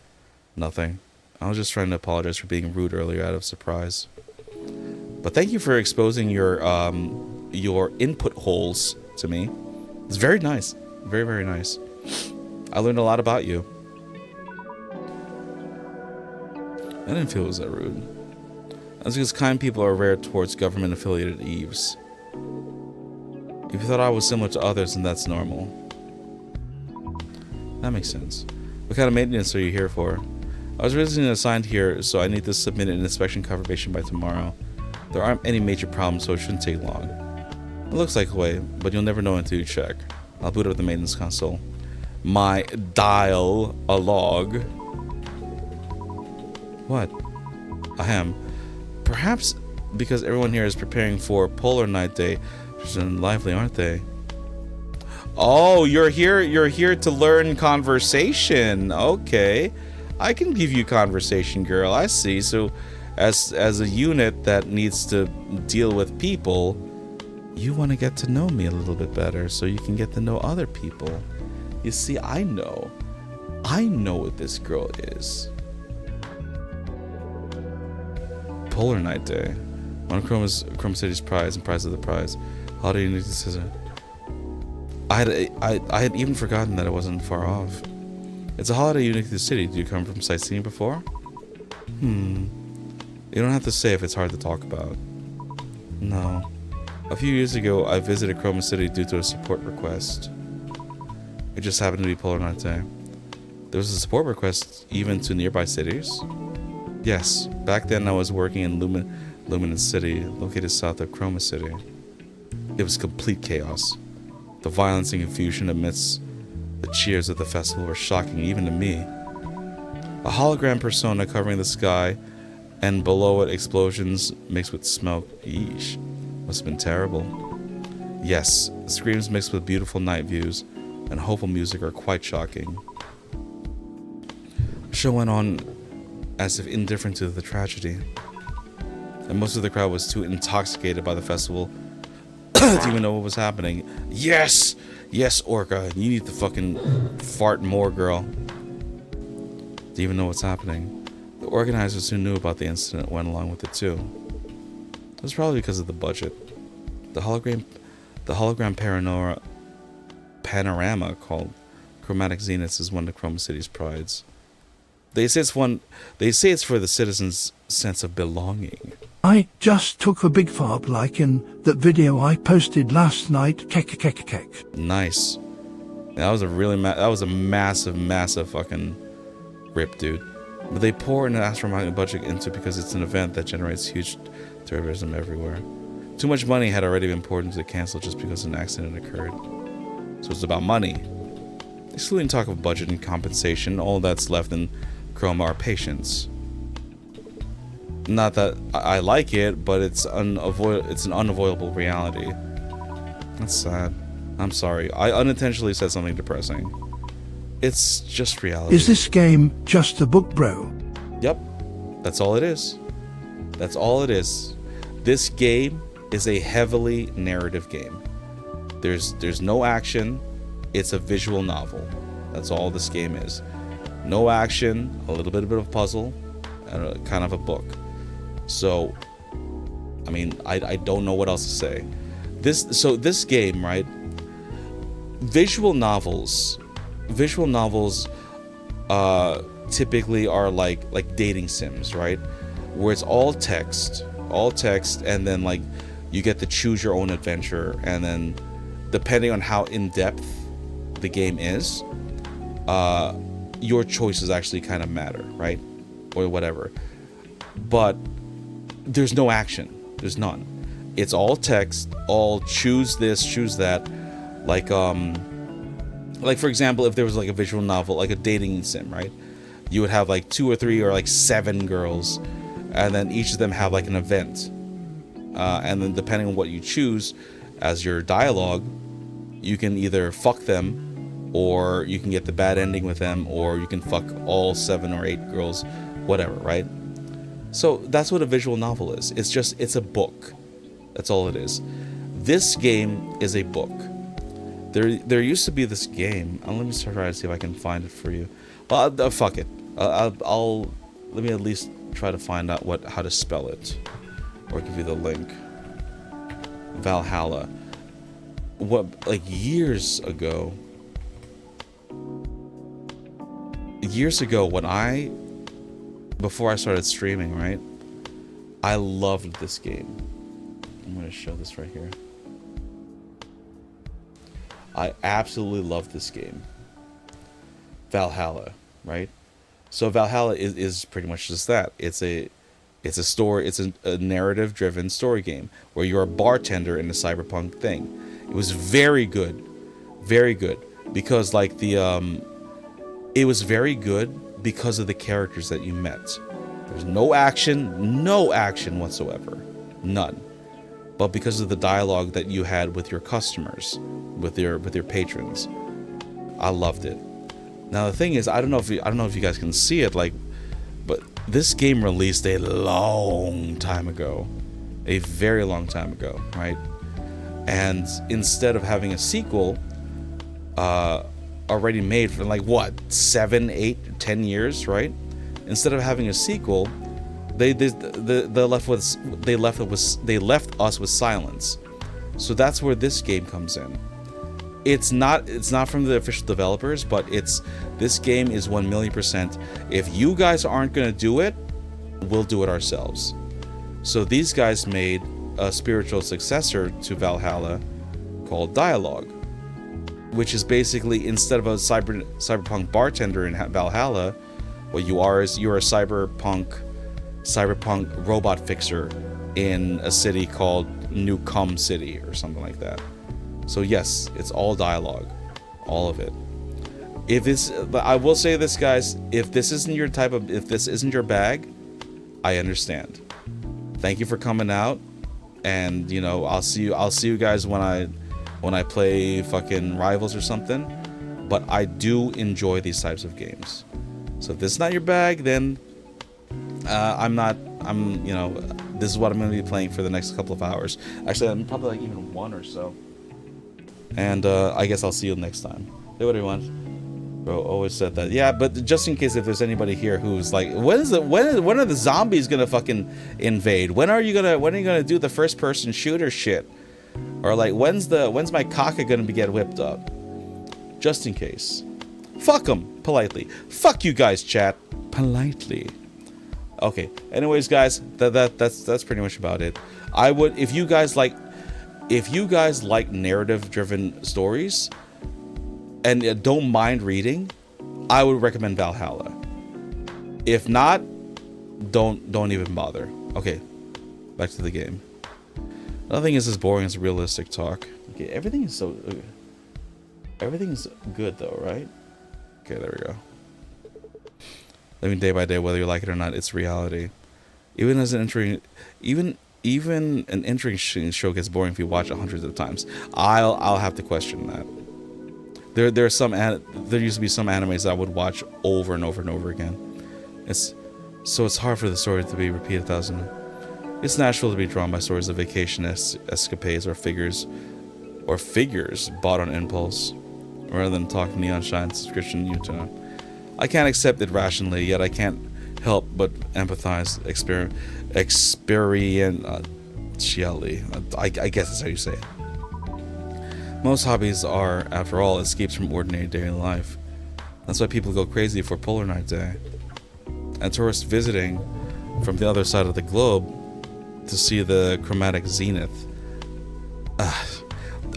nothing. I was just trying to apologize for being rude earlier out of surprise. But thank you for exposing your input holes to me. It's very nice. Very, very nice. I learned a lot about you. I didn't feel it was that rude. That's because kind people are rare towards government-affiliated Eves. If you thought I was similar to others, then that's normal. That makes sense. What kind of maintenance are you here for? I was originally assigned here, so I need to submit an inspection confirmation by tomorrow. There aren't any major problems, so it shouldn't take long. It looks like a way, but you'll never know until you check. I'll boot up the maintenance console. My D1AL-ogue. What? Ahem. Perhaps because everyone here is preparing for Polar Night Day, which is lively, aren't they? Oh, you're here to learn conversation. Okay. I can give you conversation, girl. I see. So as a unit that needs to deal with people, you want to get to know me a little bit better so you can get to know other people. You see, I know what this girl is. Polar Night Day. One of Chroma City's prize and prize of the prize. Holiday unique decision. I had even forgotten that it wasn't far off. It's a holiday unique to the city. Do you come from sightseeing before? You don't have to say if it's hard to talk about. No. A few years ago, I visited Chroma City due to a support request. It just happened to be Polar Night Day. There was a support request even to nearby cities? Yes, back then I was working in Luminous City, located south of Chroma City. It was complete chaos. The violence and confusion amidst the cheers of the festival were shocking even to me. A hologram persona covering the sky, and below it explosions mixed with smoke. Yeesh. Must have been terrible. Yes, screams mixed with beautiful night views and hopeful music are quite shocking. The show went on as if indifferent to the tragedy, and most of the crowd was too intoxicated by the festival to even know what was happening. Yes, Orca, you need to fucking fart more, girl, to even know what's happening. The organizers who knew about the incident went along with it too. It was probably because of the budget. The hologram panorama called Chromatic Zeniths is one of Chroma City's prides. They say it's for the citizens' sense of belonging. I just took a big farb like in that video I posted last night. Kek. Nice. That was a massive fucking rip, dude. But they pour an astronomical budget into because it's an event that generates huge terrorism everywhere. Too much money had already been poured into the cancel just because an accident occurred. So it's about money. Excluding talk of budget and compensation, all that's left in Chrome are patience. Not that I like it, but it's an unavoidable reality. That's sad. I'm sorry. I unintentionally said something depressing. It's just reality. Is this game just a book, bro? Yep. That's all it is. That's all it is. This game is a heavily narrative game. There's no action. It's a visual novel. That's all this game is. No action, a little bit of a puzzle, and kind of a book. So, I mean, I don't know what else to say. This game, right? Visual novels typically are like dating sims, right? Where it's all text, and then like you get to choose your own adventure, and then depending on how in depth the game is, your choices actually kind of matter, right? Or whatever. But there's no action. There's none. It's all text, all choose this, choose that. Like for example, if there was like a visual novel, like a dating sim, right? You would have like 2 or 3 or like 7 girls, and then each of them have like an event. And then depending on what you choose as your dialogue, you can either fuck them, or you can get the bad ending with them, or you can fuck all 7 or 8 girls, whatever, right? So that's what a visual novel is. It's a book. That's all it is. This game is a book. There used to be this game. Let me try to see if I can find it for you. Well, fuck it. Let me at least try to find out how to spell it, or give you the link. Valhalla. Like years ago, before I started streaming, right? I loved this game. I'm gonna show this right here. I absolutely love this game. Valhalla, right? So Valhalla is pretty much just that. It's a narrative-driven story game where you're a bartender in a cyberpunk thing. It was very good, because like it was very good because of the characters that you met. There's no action whatsoever, none. But because of the dialogue that you had with your customers, with your patrons, I loved it. Now the thing is, I don't know if you guys can see it, like, but this game released a long time ago, a very long time ago, right? And instead of having a sequel already made for like what, 7, 8, 10 years, right? Instead of having a sequel, they left us with silence. So that's where this game comes in. It's not from the official developers, but this game is 1,000,000%. If you guys aren't gonna do it, we'll do it ourselves. So these guys made a spiritual successor to Valhalla called D1AL-ogue, which is basically, instead of a cyberpunk bartender in Valhalla, what you are is you're a cyberpunk robot fixer in a city called New Cum City or something like that. So yes, it's all dialogue, all of it. But I will say this, guys, if this isn't your bag, I understand. Thank you for coming out, and you know, I'll see you guys when I play fucking Rivals or something. But I do enjoy these types of games. So if this is not your bag, then this is what I'm going to be playing for the next couple of hours. Actually, I'm probably like even 1 or so. And I guess I'll see you next time. Do what you want. Bro always said that. Yeah, but just in case if there's anybody here who's like, when are the zombies gonna fucking invade? When are you gonna do the first person shooter shit? Or like, when's my caca gonna get whipped up? Just in case. Fuck them politely. Fuck you guys, chat. Politely. Okay. Anyways, guys, that's pretty much about it. If you guys like narrative-driven stories and don't mind reading, I would recommend Valhalla. If not, don't even bother. Okay, back to the game. Nothing is as boring as realistic talk. Okay, everything is good though, right? Okay, there we go. Living day by day, whether you like it or not, it's reality. Even as an entering, even an entering show gets boring if you watch it hundreds of times. I'll have to question that. There used to be some animes I would watch over and over and over again. It's hard for the story to be repeated 1,000. It's natural to be drawn by stories of vacation escapades or figures bought on impulse, rather than talk neon shine subscription YouTube. I can't accept it rationally, yet I can't help but empathize, experientially. I guess that's how you say it. Most hobbies are, after all, escapes from ordinary daily life. That's why people go crazy for Polar Night Day. And tourists visiting from the other side of the globe to see the chromatic zenith.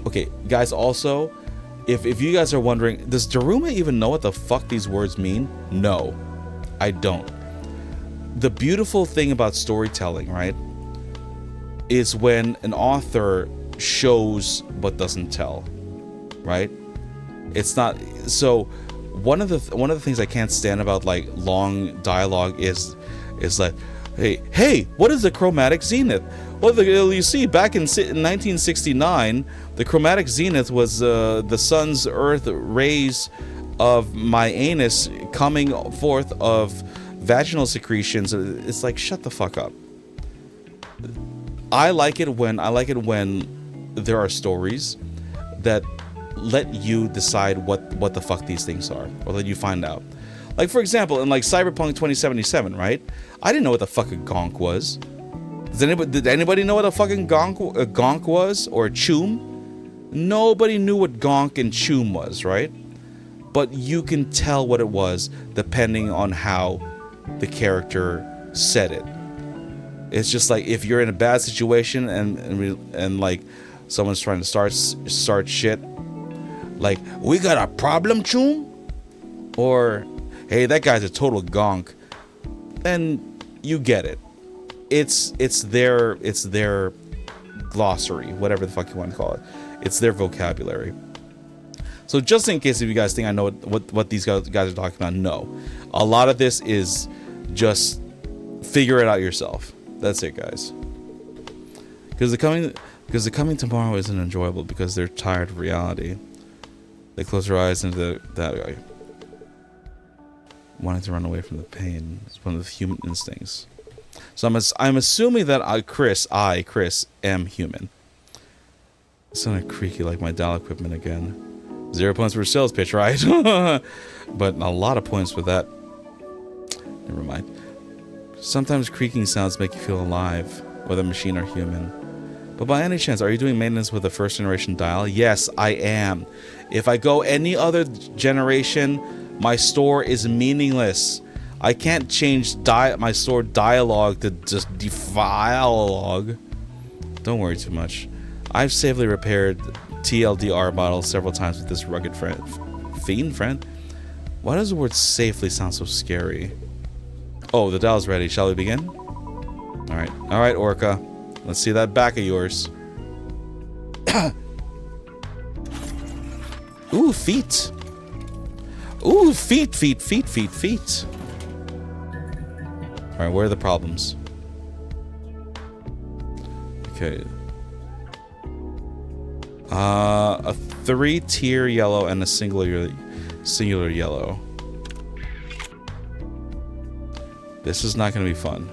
Okay, guys, also, if you guys are wondering, does Daruma even know what the fuck these words mean? No, I don't. The beautiful thing about storytelling, right, is when an author shows but doesn't tell, right? It's not so. One of the things I can't stand about like long dialogue is like, hey, what is the chromatic zenith? Well, you see, back in 1969, the chromatic zenith was the sun's earth rays of my anus coming forth of vaginal secretions. It's like, shut the fuck up. I like it when there are stories that let you decide what the fuck these things are, or let you find out. Like, for example, in like Cyberpunk 2077, right? I didn't know what the fuck a gonk was. Did anybody know what a fucking gonk was, or a choom? Nobody knew what gonk and choom was, right? But you can tell what it was depending on how the character said it. It's just like if you're in a bad situation and like someone's trying to start shit, like, we got a problem, choom? Or, hey, that guy's a total gonk. Then you get it. It's their glossary, whatever the fuck you want to call it. It's their vocabulary. So just in case if you guys think I know what these guys are talking about, no. A lot of this is just figure it out yourself. That's it, guys. Because the coming tomorrow isn't enjoyable because they're tired of reality. They close their eyes into that guy. Wanting to run away from the pain is one of the human instincts. So I'm assuming that Chris am human. It's kind of creaky like my dial equipment again. 0 points for sales pitch, right? But a lot of points for that. Never mind. Sometimes creaking sounds make you feel alive, whether machine or human. But by any chance, are you doing maintenance with the first generation dial? Yes, I am. If I go any other generation, my store is meaningless. I can't change my store dialogue to just D1AL-ogue. Don't worry too much. I've safely repaired TLDR models several times with this rugged fiend friend. Why does the word safely sound so scary? Oh, the dial's ready. Shall we begin? Alright, Orca. Let's see that back of yours. Ooh, feet. Ooh, feet. Alright, where are the problems? Okay. A 3-tier yellow and a singular yellow. This is not going to be fun.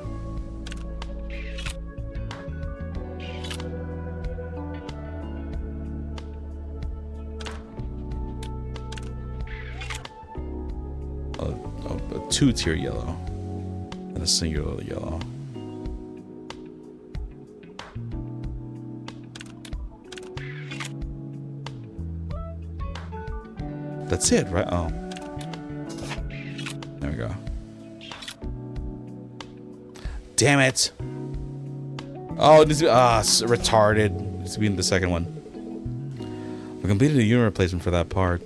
A 2-tier yellow and a singular yellow. That's it, right? Oh. There we go. Damn it. Oh, it needs to be, retarded. It needs to be in the second one. I completed a unit replacement for that part.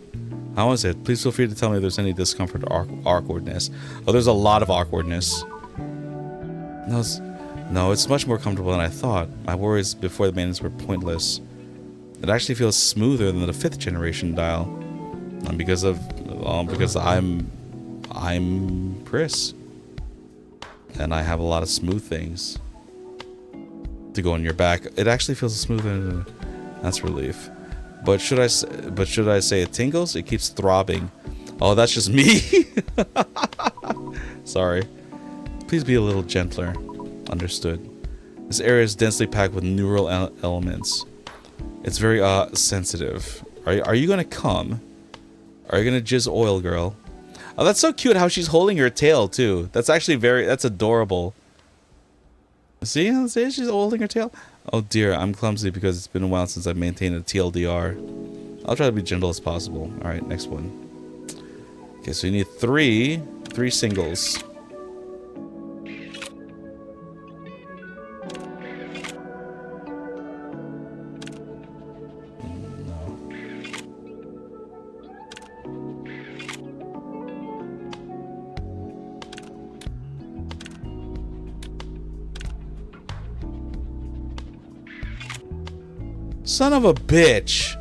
How is it? Please feel free to tell me if there's any discomfort or awkwardness. Oh, there's a lot of awkwardness. No, it's much more comfortable than I thought. My worries before the maintenance were pointless. It actually feels smoother than the 5th generation dial. And because I'm Chris. And I have a lot of smooth things to go on your back. It actually feels smooth, and that's relief. But should I say it tingles? It keeps throbbing. Oh, that's just me. Sorry. Please be a little gentler. Understood. This area is densely packed with neural elements. It's very sensitive. Are you gonna come? Are you gonna jizz oil, girl? Oh, that's so cute how she's holding her tail too. That's actually that's adorable. See, she's holding her tail. Oh dear, I'm clumsy because it's been a while since I've maintained a TLDR. I'll try to be gentle as possible. All right, next one. Okay, so you need three singles. Son of a bitch.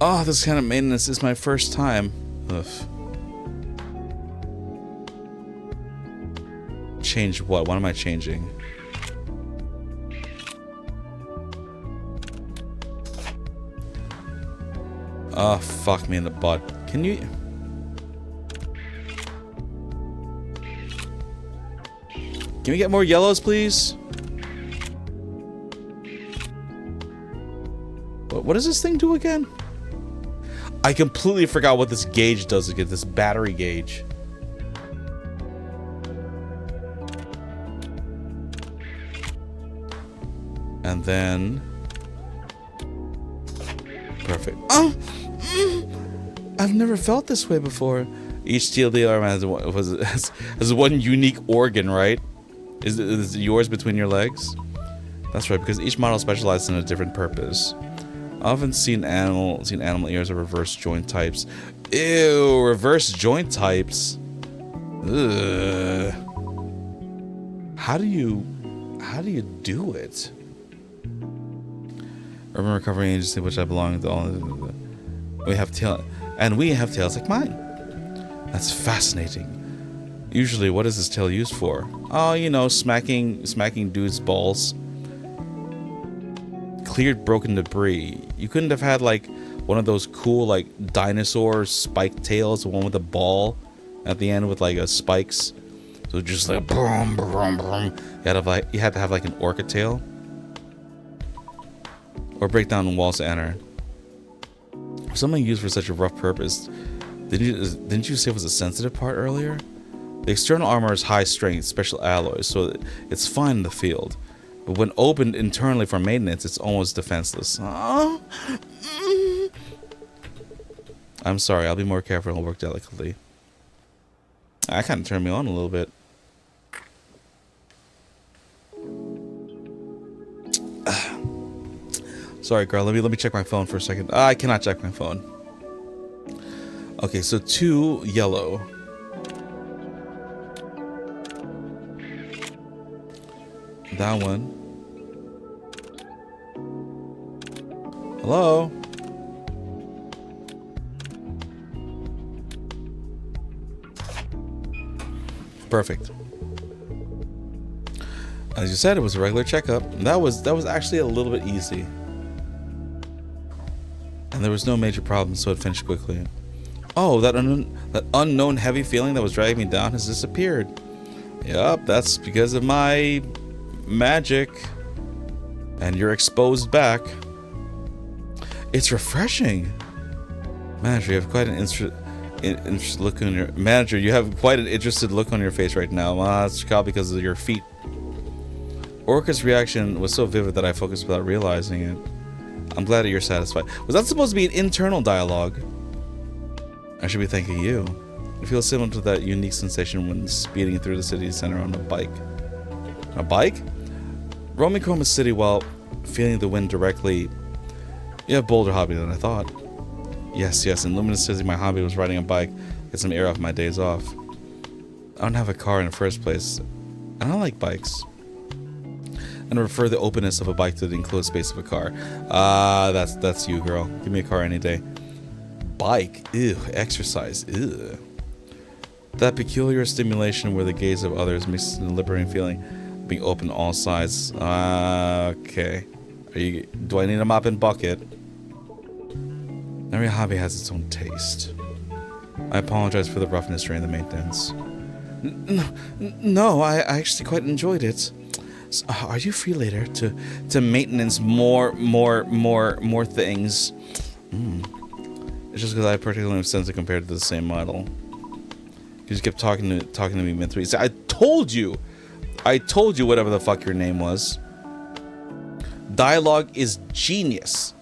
Oh, this kind of maintenance is my first time. Ugh. Change what? What am I changing? Oh, fuck me in the butt. Can you... Can we get more yellows, please? What does this thing do again? I completely forgot what this gauge does again, this battery gauge. And then... Perfect. Oh! I've never felt this way before. Each TLDR has one unique organ, right? Is it yours between your legs? That's right, because each model specializes in a different purpose. I've often seen animal ears of reverse joint types. Ew, reverse joint types. Ugh. How do you do it? Urban Recovery Agency, which I belong to. We have tails like mine. That's fascinating. Usually, what is this tail used for? Oh, you know, smacking dudes' balls. Cleared broken debris. You couldn't have had like one of those cool like dinosaur spike tails, the one with the ball at the end with like spikes. So just like boom, boom, boom. You had to have like an orca tail. Or break down walls to enter. Something used for such a rough purpose. Didn't you say it was a sensitive part earlier? The external armor is high strength, special alloys, so it's fine in the field. But when opened internally for maintenance, it's almost defenseless. Oh. I'm sorry, I'll be more careful and I'll work delicately. That kind of turned me on a little bit. Sorry, girl, let me check my phone for a second. I cannot check my phone. Okay, so 2 yellow. That one. Hello? Perfect. As you said, it was a regular checkup. That was actually a little bit easy. And there was no major problem, so it finished quickly. Oh, that unknown heavy feeling that was dragging me down has disappeared. Yup, that's because of my magic and your exposed back. It's refreshing. Manager, you have quite an interested look on your interested look on your face right now. It's probably because of your feet. Orca's reaction was so vivid that I focused without realizing it. I'm glad that you're satisfied. Was that supposed to be an internal dialogue? I should be thanking you. It feels similar to that unique sensation when speeding through the city center on a bike. A bike? Roaming Chroma City while feeling the wind directly. You have a bolder hobby than I thought. Yes, in Luminous City my hobby was riding a bike, get some air off my days off. I don't have a car in the first place, and I like bikes. and prefer the openness of a bike to the enclosed space of a car. That's you, girl. Give me a car any day. Bike, ew. Exercise, ew. That peculiar stimulation where the gaze of others mixes in a liberating feeling, being open to all sides. Okay. Do I need a mop and bucket? Every hobby has its own taste. I apologize for the roughness during the maintenance. No, I actually quite enjoyed it. So, are you free later to maintenance more things? It's just because I particularly have sense compared to the same model. You just kept talking to me mentally. I told you whatever the fuck your name was. Dialogue is genius.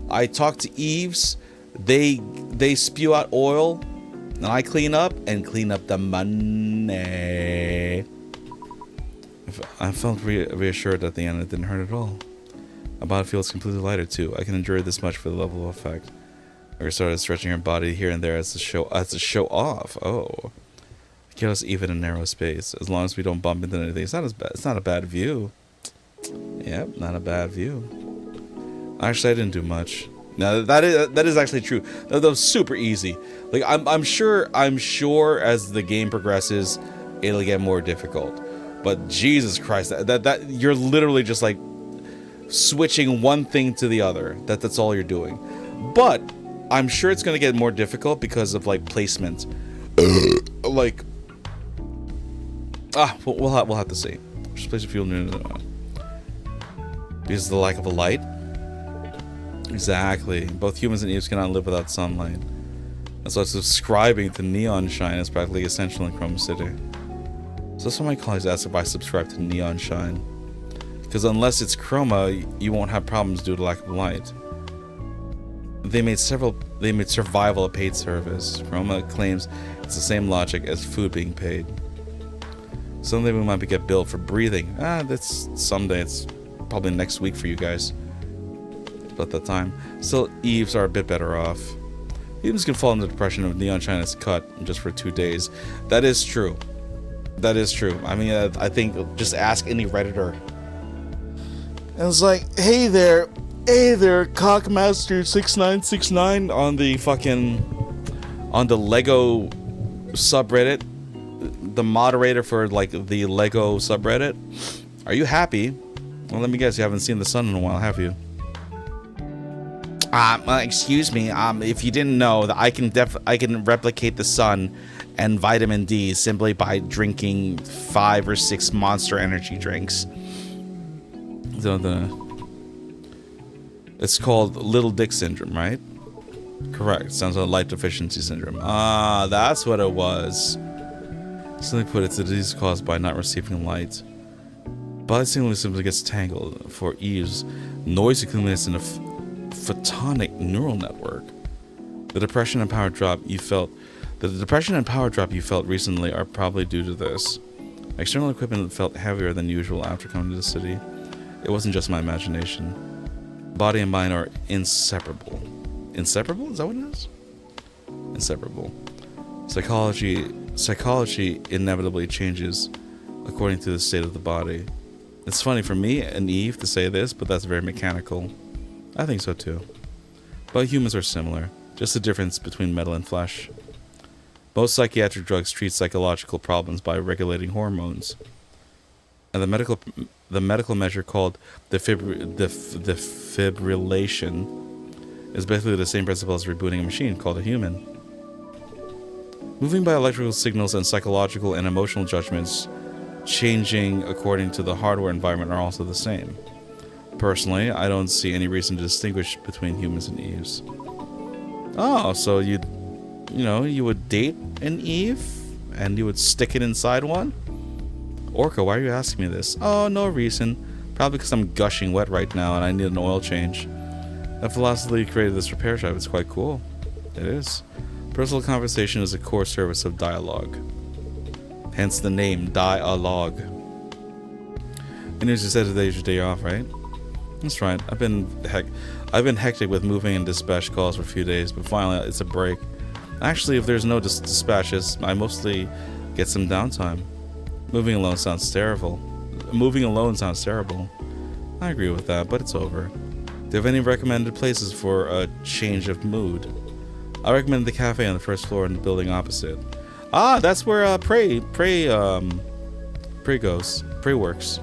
I talk to Eves. They spew out oil, and I clean up the money. I felt reassured at the end. It didn't hurt at all. My body feels completely lighter too. I can endure this much for the level of effect. I started stretching her body here and there as to show off. Oh, careless even in narrow space. As long as we don't bump into anything, it's not as bad. It's not a bad view. Yep, not a bad view. Actually, I didn't do much. No, that is actually true. That was super easy. Like I'm sure as the game progresses, it'll get more difficult. But Jesus Christ, that you're literally just like switching one thing to the other. That's all you're doing. But I'm sure it's gonna get more difficult because of like placement. Like we'll have to see. Just place a fuel near because of the lack of a light. Exactly. Both humans and Eves cannot live without sunlight. And so subscribing to Neon Shine is practically essential in Chrome City. So some of my colleagues asked if I subscribe to Neon Shine. Because unless it's chroma, you won't have problems due to lack of light. They made survival a paid service. Chroma claims it's the same logic as food being paid. Someday we might get billed for breathing. That's someday. It's probably next week for you guys. About that time. Still, Eves are a bit better off. Humans can fall into depression if Neon Shine is cut just for 2 days. That is true. That is true. I mean, I think just ask any Redditor. And it's like, hey there, Cockmaster6969 on the Lego subreddit, the moderator for like the Lego subreddit. Are you happy? Well, let me guess, you haven't seen the sun in a while, have you? Excuse me. If you didn't know, that I can replicate the sun and vitamin D simply by drinking 5 or 6 Monster Energy drinks. It's called Little Dick Syndrome, right? Correct. Sounds like light deficiency syndrome. That's what it was. Simply put, it's a disease caused by not receiving light. Body signal simply gets tangled. For Eves, noise accumulates in a photonic neural network. The depression and power drop you felt recently are probably due to this. External equipment felt heavier than usual after coming to the city. It wasn't just my imagination. Body and mind are inseparable. Inseparable? Is that what it is? Inseparable. Psychology inevitably changes according to the state of the body. It's funny for me and Eve to say this, but that's very mechanical. I think so too. But humans are similar, just the difference between metal and flesh. Most psychiatric drugs treat psychological problems by regulating hormones. And the medical measure called defibrillation is basically the same principle as rebooting a machine called a human. Moving by electrical signals and psychological and emotional judgments changing according to the hardware environment are also the same. Personally, I don't see any reason to distinguish between humans and Eves. Oh, so you would date an Eve and you would stick it inside one? Orca, why are you asking me this? Oh, no reason. Probably because I'm gushing wet right now and I need an oil change. That philosophy created this repair shop. It's quite cool. It is. Personal conversation is a core service of dialogue. Hence the name, D1AL-ogue. And as you said, today's your day off, right? That's right. I've been hectic with moving and dispatch calls for a few days, but finally it's a break. Actually, if there's no dispatches, I mostly get some downtime. Moving alone sounds terrible. I agree with that, but it's over. Do you have any recommended places for a change of mood? I recommend the cafe on the first floor in the building opposite. Ah, that's where Prey goes. Prey works.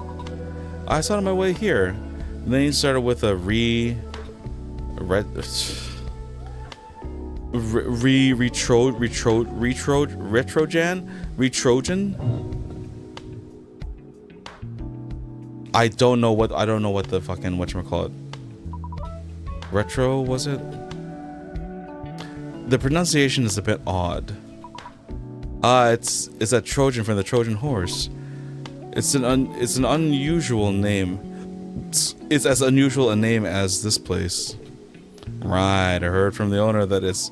I saw it on my way here. And then he started with a Retrojan. I don't know what the fucking whatchamacallit. Retro, was it? The pronunciation is a bit odd. It's that Trojan from the Trojan horse. It's an unusual name. It's as unusual a name as this place. Right, I heard from the owner that it's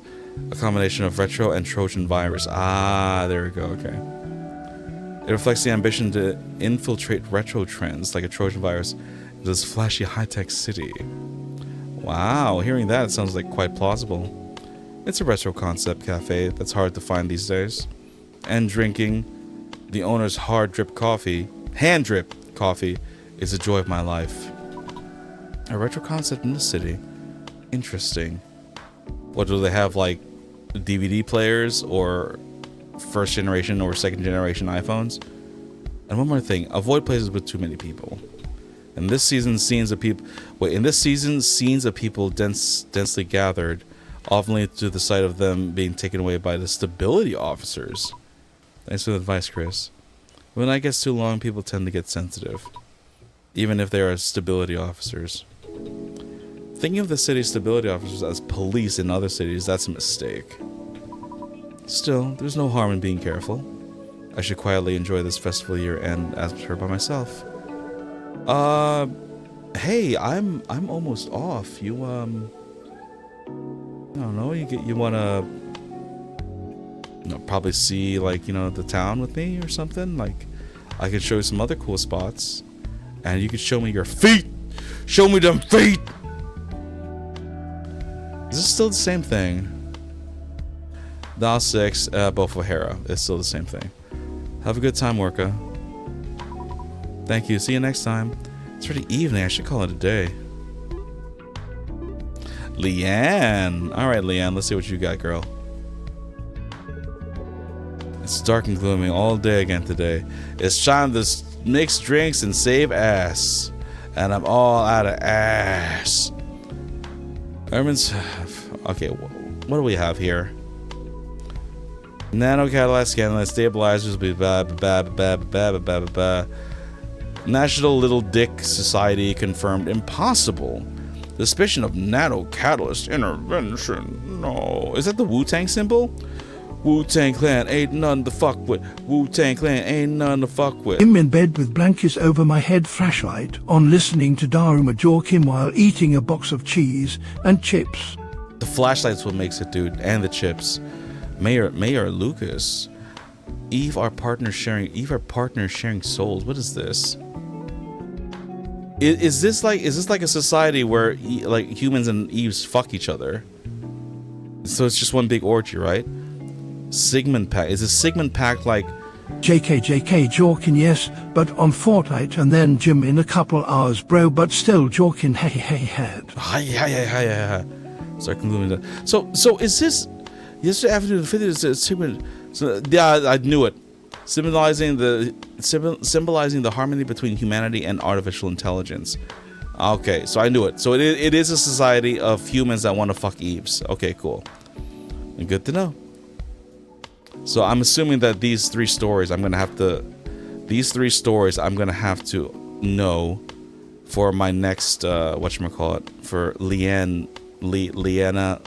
a combination of retro and Trojan virus. Ah, there we go, okay. It reflects the ambition to infiltrate retro trends like a Trojan virus into this flashy high-tech city. Wow, hearing that, it sounds like quite plausible. It's a retro concept cafe that's hard to find these days. And drinking the owner's hand drip coffee, is the joy of my life. A retro concept in the city. Interesting. What do they have, like DVD players or first generation or second generation iPhones? And one more thing, avoid places with too many people. In this season, scenes of people densely gathered often lead to the sight of them being taken away by the stability officers. Thanks for the advice, Chris. When night gets too long, people tend to get sensitive, even if they are stability officers. Thinking of the city's stability officers as police in other cities, that's a mistake. Still, there's no harm in being careful. I should quietly enjoy this festival year-end atmosphere by myself. Hey, I'm almost off. You I don't know. You wanna, probably see the town with me or something. Like, I could show you some other cool spots, and you could show me your feet. Show me them feet. Is this still the same thing? Dial 6, both O'Hara. It's still the same thing. Have a good time, Orca. Thank you. See you next time. It's already evening. I should call it a day. Leanne. Alright, Leanne. Let's see what you got, girl. It's dark and gloomy all day again today. It's time to mix drinks and save ass. And I'm all out of ass. Ermin's... Okay, what do we have here? Nano Cadillac Scanline Stabilizers. National Little Dick Society confirmed impossible. Suspicion of nano catalyst intervention. No. Is that the Wu-Tang symbol? Wu-Tang Clan ain't none to fuck with. Wu-Tang Clan ain't none to fuck with. I'm in bed with blankets over my head, flashlight on, listening to Daruma Jorkin while eating a box of cheese and chips. The flashlight's what makes it, dude, and the chips. Mayor Lucas. Eve, our partner sharing souls. What is this? Is this like a society where humans and Eves fuck each other? So it's just one big orgy, right? Sigmund Pact. Is a Sigmund Pact like JK Jorkin, yes, but on Fortnite and then gym in a couple hours, bro, but still Jorkin, hey had. Hi. Start concluding that. So is this yesterday afternoon the 50th Sigmund? So yeah, I knew it. Symbolizing the harmony between humanity and artificial intelligence. Okay, so I knew it. So it is a society of humans that want to fuck Eves. Okay, cool. Good to know. So I'm assuming that these three stories I'm gonna have to know for my next whatchamacallit, for Leanna, Liera,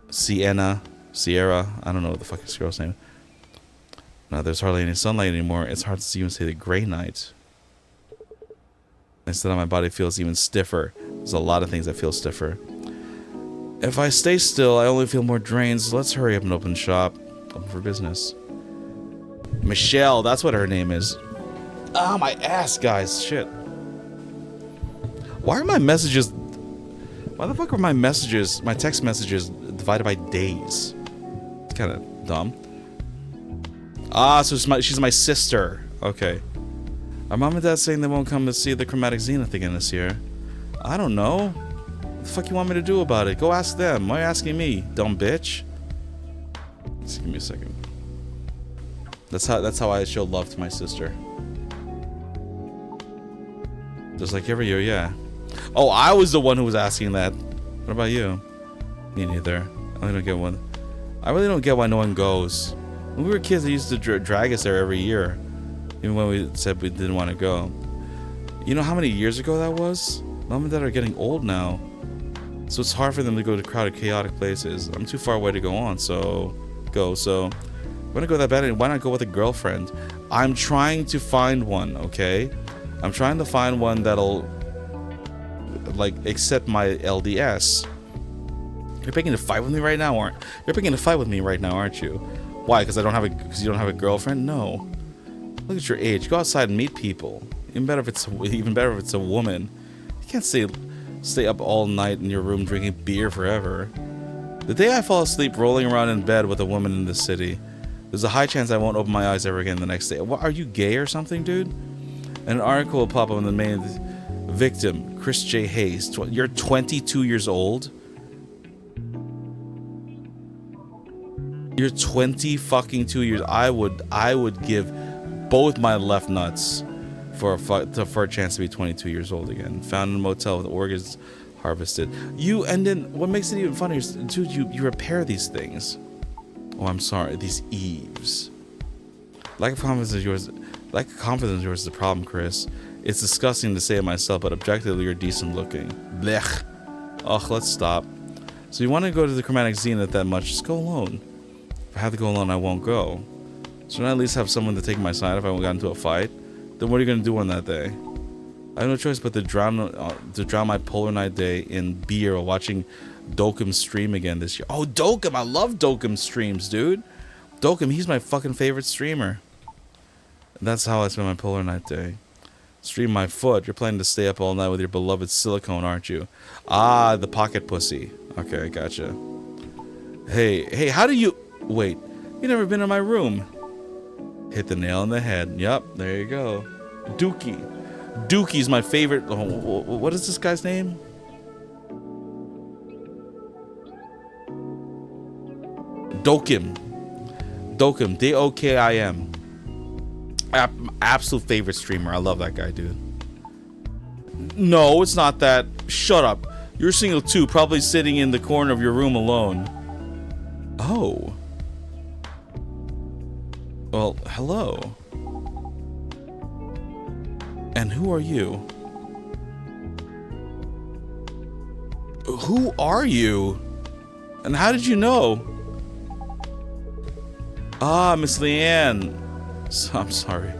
Sierra. I don't know what the fuck this girl's name. Now there's hardly any sunlight anymore. It's hard to even say the gray night. Instead, my body feels even stiffer. There's a lot of things that feel stiffer. If I stay still, I only feel more drained, so let's hurry up and open shop. Open for business. Michelle, that's what her name is. Ah, my ass, guys. Shit. Why the fuck are my text messages divided by days? It's kind of dumb. Ah, so she's my sister. Okay. Our mom and dad saying they won't come to see the Chromatic Zenith again this year. I don't know. What the fuck you want me to do about it? Go ask them. Why are you asking me, dumb bitch? Just give me a second. That's how I show love to my sister. Just like every year, yeah. Oh, I was the one who was asking that. What about you? Me neither. I really don't get one. I really don't get why no one goes. When we were kids, they used to drag us there every year, even when we said we didn't want to go. You know how many years ago that was? Mom and dad are getting old now, so it's hard for them to go to crowded, chaotic places. I'm too far away to go on, so So when I go that bad, why not go with a girlfriend? I'm trying to find one, okay? I'm trying to find one that'll like accept my LDS. You're picking a fight with me right now, aren't you? Why? Because you don't have a girlfriend? No. Look at your age. Go outside and meet people. Even better if it's a woman. You can't stay up all night in your room drinking beer forever. The day I fall asleep rolling around in bed with a woman in the city, there's a high chance I won't open my eyes ever again the next day. What, are you gay or something, dude? And an article will pop up on the main victim, Chris J. Hayes. You're 22 years old? You're 20 fucking 2 years. I would give both my left nuts for a chance to be 22 years old again. Found in a motel with organs harvested. And then what makes it even funnier is, dude, you repair these things. Oh, I'm sorry, these eaves. Lack of confidence is yours is the problem, Chris. It's disgusting to say it myself, but objectively you're decent looking. Blech. Ugh, let's stop. So you want to go to the Chromatic Zenith that much, just go alone. If I have to go alone, I won't go. So I at least have someone to take my side if I got into a fight. Then what are you going to do on that day? I have no choice but to drown my Polar Night day in beer while watching Dokkum stream again this year. Oh, Dokkum! I love Dokkum streams, dude. Dokkum, he's my fucking favorite streamer. And that's how I spend my Polar Night day. Stream my foot. You're planning to stay up all night with your beloved silicone, aren't you? Ah, the pocket pussy. Okay, gotcha. Hey, how do you... Wait, you never been in my room. Hit the nail on the head. Yup, there you go. Dookie. Dookie's my favorite... Oh, what is this guy's name? Dokkum. D-O-K-I-M. Absolute favorite streamer. I love that guy, dude. No, it's not that. Shut up. You're single too, probably sitting in the corner of your room alone. Oh. Well, hello. And who are you? Who are you? And how did you know? Ah, Miss Leanne. I'm sorry.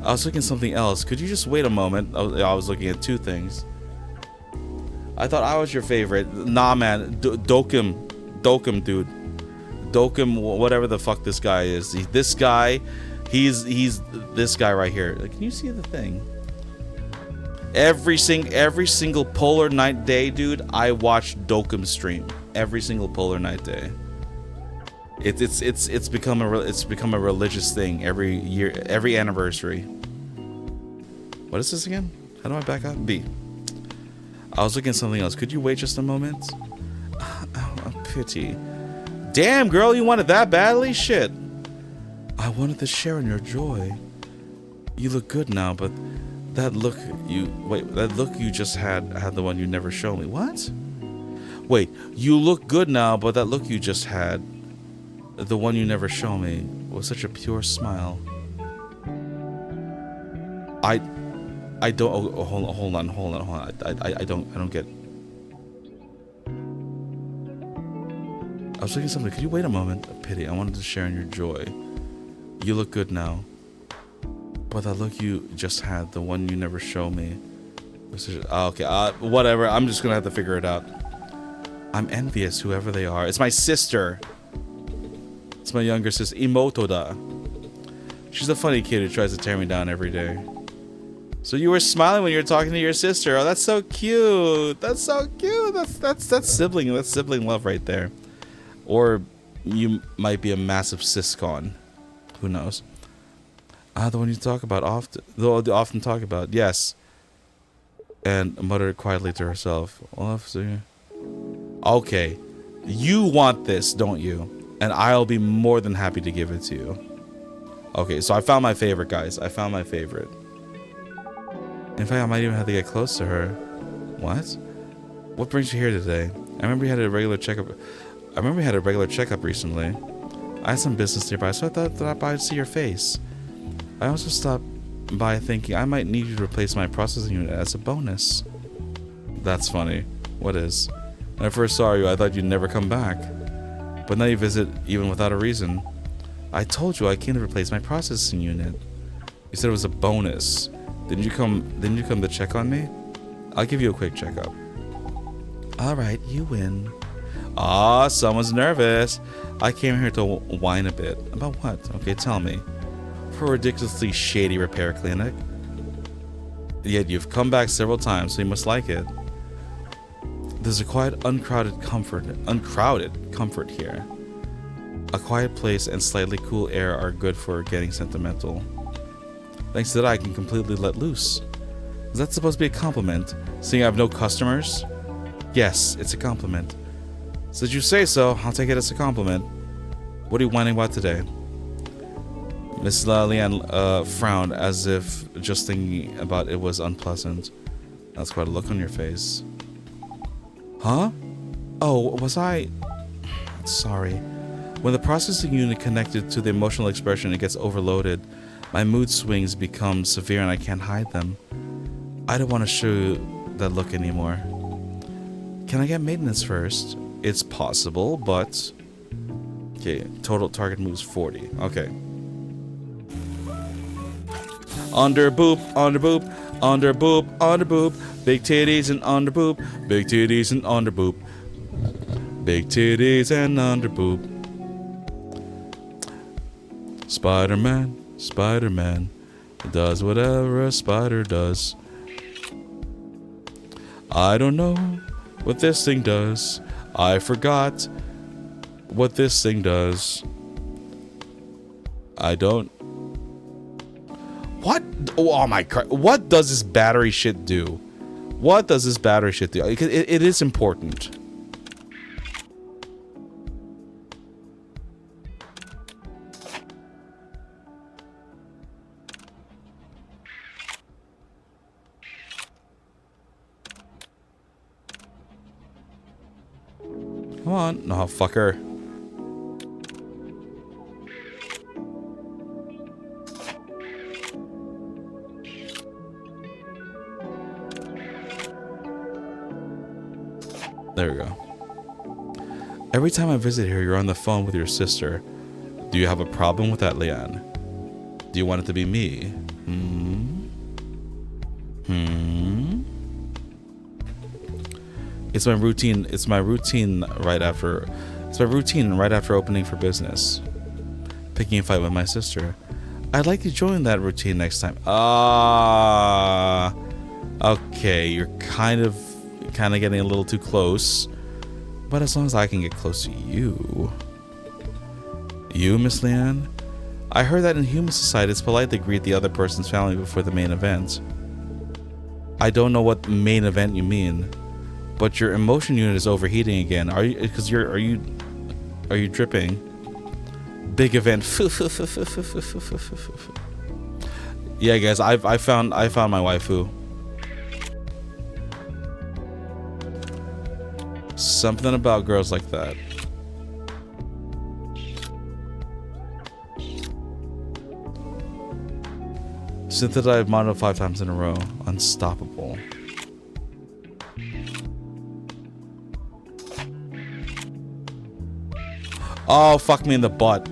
I was looking at something else. Could you just wait a moment? I was looking at two things. I thought I was your favorite. Nah, man. Dokkum, dude. Dokkum, whatever the fuck this guy is. He's this guy right here. Can you see the thing? Every single Polar Night day, dude, I watch Dokkum stream. Every single Polar Night day. It's become a religious thing every year, every anniversary. What is this again? How do I back up? B. I was looking at something else. Could you wait just a moment? Oh, a pity. Damn, girl, you wanted that badly? Shit. I wanted to share in your joy. You look good now, but that look you just had the one you never showed me. What? Wait, you look good now, but that look you just had, the one you never show me, was such a pure smile. I don't. Oh, hold on. I don't get. I was looking at something. Could you wait a moment? A pity. I wanted to share in your joy. You look good now, but that look you just had, the one you never show me, was such a, okay. Whatever. I'm just gonna have to figure it out. I'm envious, whoever they are. It's my sister. It's my younger sister, Imotoda. She's a funny kid who tries to tear me down every day. So you were smiling when you were talking to your sister. Oh, that's so cute. That's so cute. That's sibling love right there. Or you might be a massive siscon. Who knows? Ah, the one you talk about often. The often talk about. Yes. And muttered quietly to herself. Officer. Okay. You want this, don't you? And I'll be more than happy to give it to you. Okay, so I found my favorite, guys. I found my favorite. In fact, I might even have to get close to her. What? What brings you here today? I remember you had a regular checkup. I remember you had a regular checkup recently. I had some business nearby, so I thought that I'd see your face. I also stopped by thinking I might need you to replace my processing unit as a bonus. That's funny. What is? When I first saw you, I thought you'd never come back. But now you visit even without a reason. I told you I came to replace my processing unit. You said it was a bonus. Didn't you come to check on me? I'll give you a quick checkup. Alright, you win. Ah, someone's nervous. I came here to whine a bit. About what? Okay, tell me. For a ridiculously shady repair clinic. Yet you've come back several times, so you must like it. There's a quiet, uncrowded comfort here. A quiet place and slightly cool air are good for getting sentimental. Thanks to that, I can completely let loose. Is that supposed to be a compliment, seeing I have no customers? Yes, it's a compliment. Since you say so, I'll take it as a compliment. What are you whining about today? Miss Lian frowned as if just thinking about it was unpleasant. That's quite a look on your face. Huh? Oh, was I... Sorry. When the processing unit connected to the emotional expression, it gets overloaded. My mood swings become severe and I can't hide them. I don't want to show you that look anymore. Can I get maintenance first? It's possible, but... Okay, total target moves 40. Okay. Under boob, under boob, under boob, under boob. Big titties and under boob. Big titties and under boob. Big titties and under boob. Spider-Man, Spider-Man does whatever a spider does. I don't know what this thing does. I forgot what this thing does. I don't... What? Oh my god. What does this battery shit do? What does this battery shit do? It is important. Come on. No, fucker. There we go. Every time I visit here, you're on the phone with your sister. Do you have a problem with that, Leanne? Do you want it to be me? It's my routine. It's my routine right after opening for business. Picking a fight with my sister. I'd like to join that routine next time. Okay, you're kind of getting a little too close. But as long as I can get close to you. You, Miss Leanne? I heard that in human society it's polite to greet the other person's family before the main event. I don't know what main event you mean. But your emotion unit is overheating again. Are you? Because are you dripping? Big event. Yeah, guys, I found my waifu. Something about girls like that. Synth I've modeled 5 times in a row. Unstoppable. Oh, fuck me in the butt.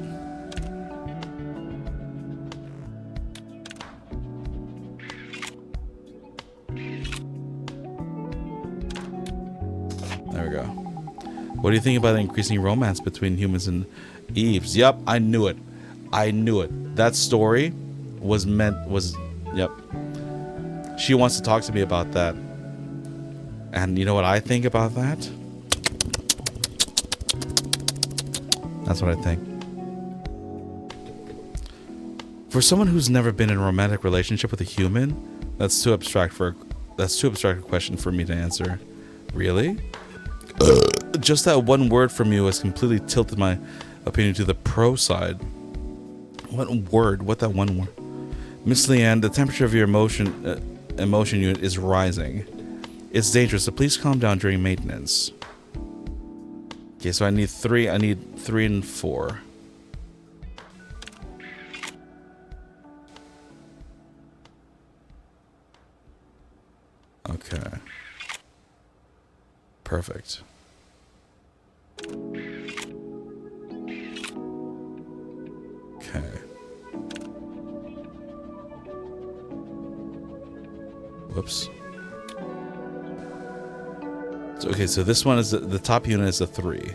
There we go. What do you think about the increasing romance between humans and Eves? Yep, I knew it. I knew it. That story was yep. She wants to talk to me about that. And you know what I think about that? That's what I think. For someone who's never been in a romantic relationship with a human, that's too abstract a question for me to answer. Really? Just that one word from you has completely tilted my opinion to the pro side. What that one word? Miss Leanne, the temperature of your emotion unit is rising. It's dangerous, so please calm down during maintenance. Okay, so I need 3 and 4. Okay. Perfect. Okay. Whoops. Okay, so this one is the top unit is a 3.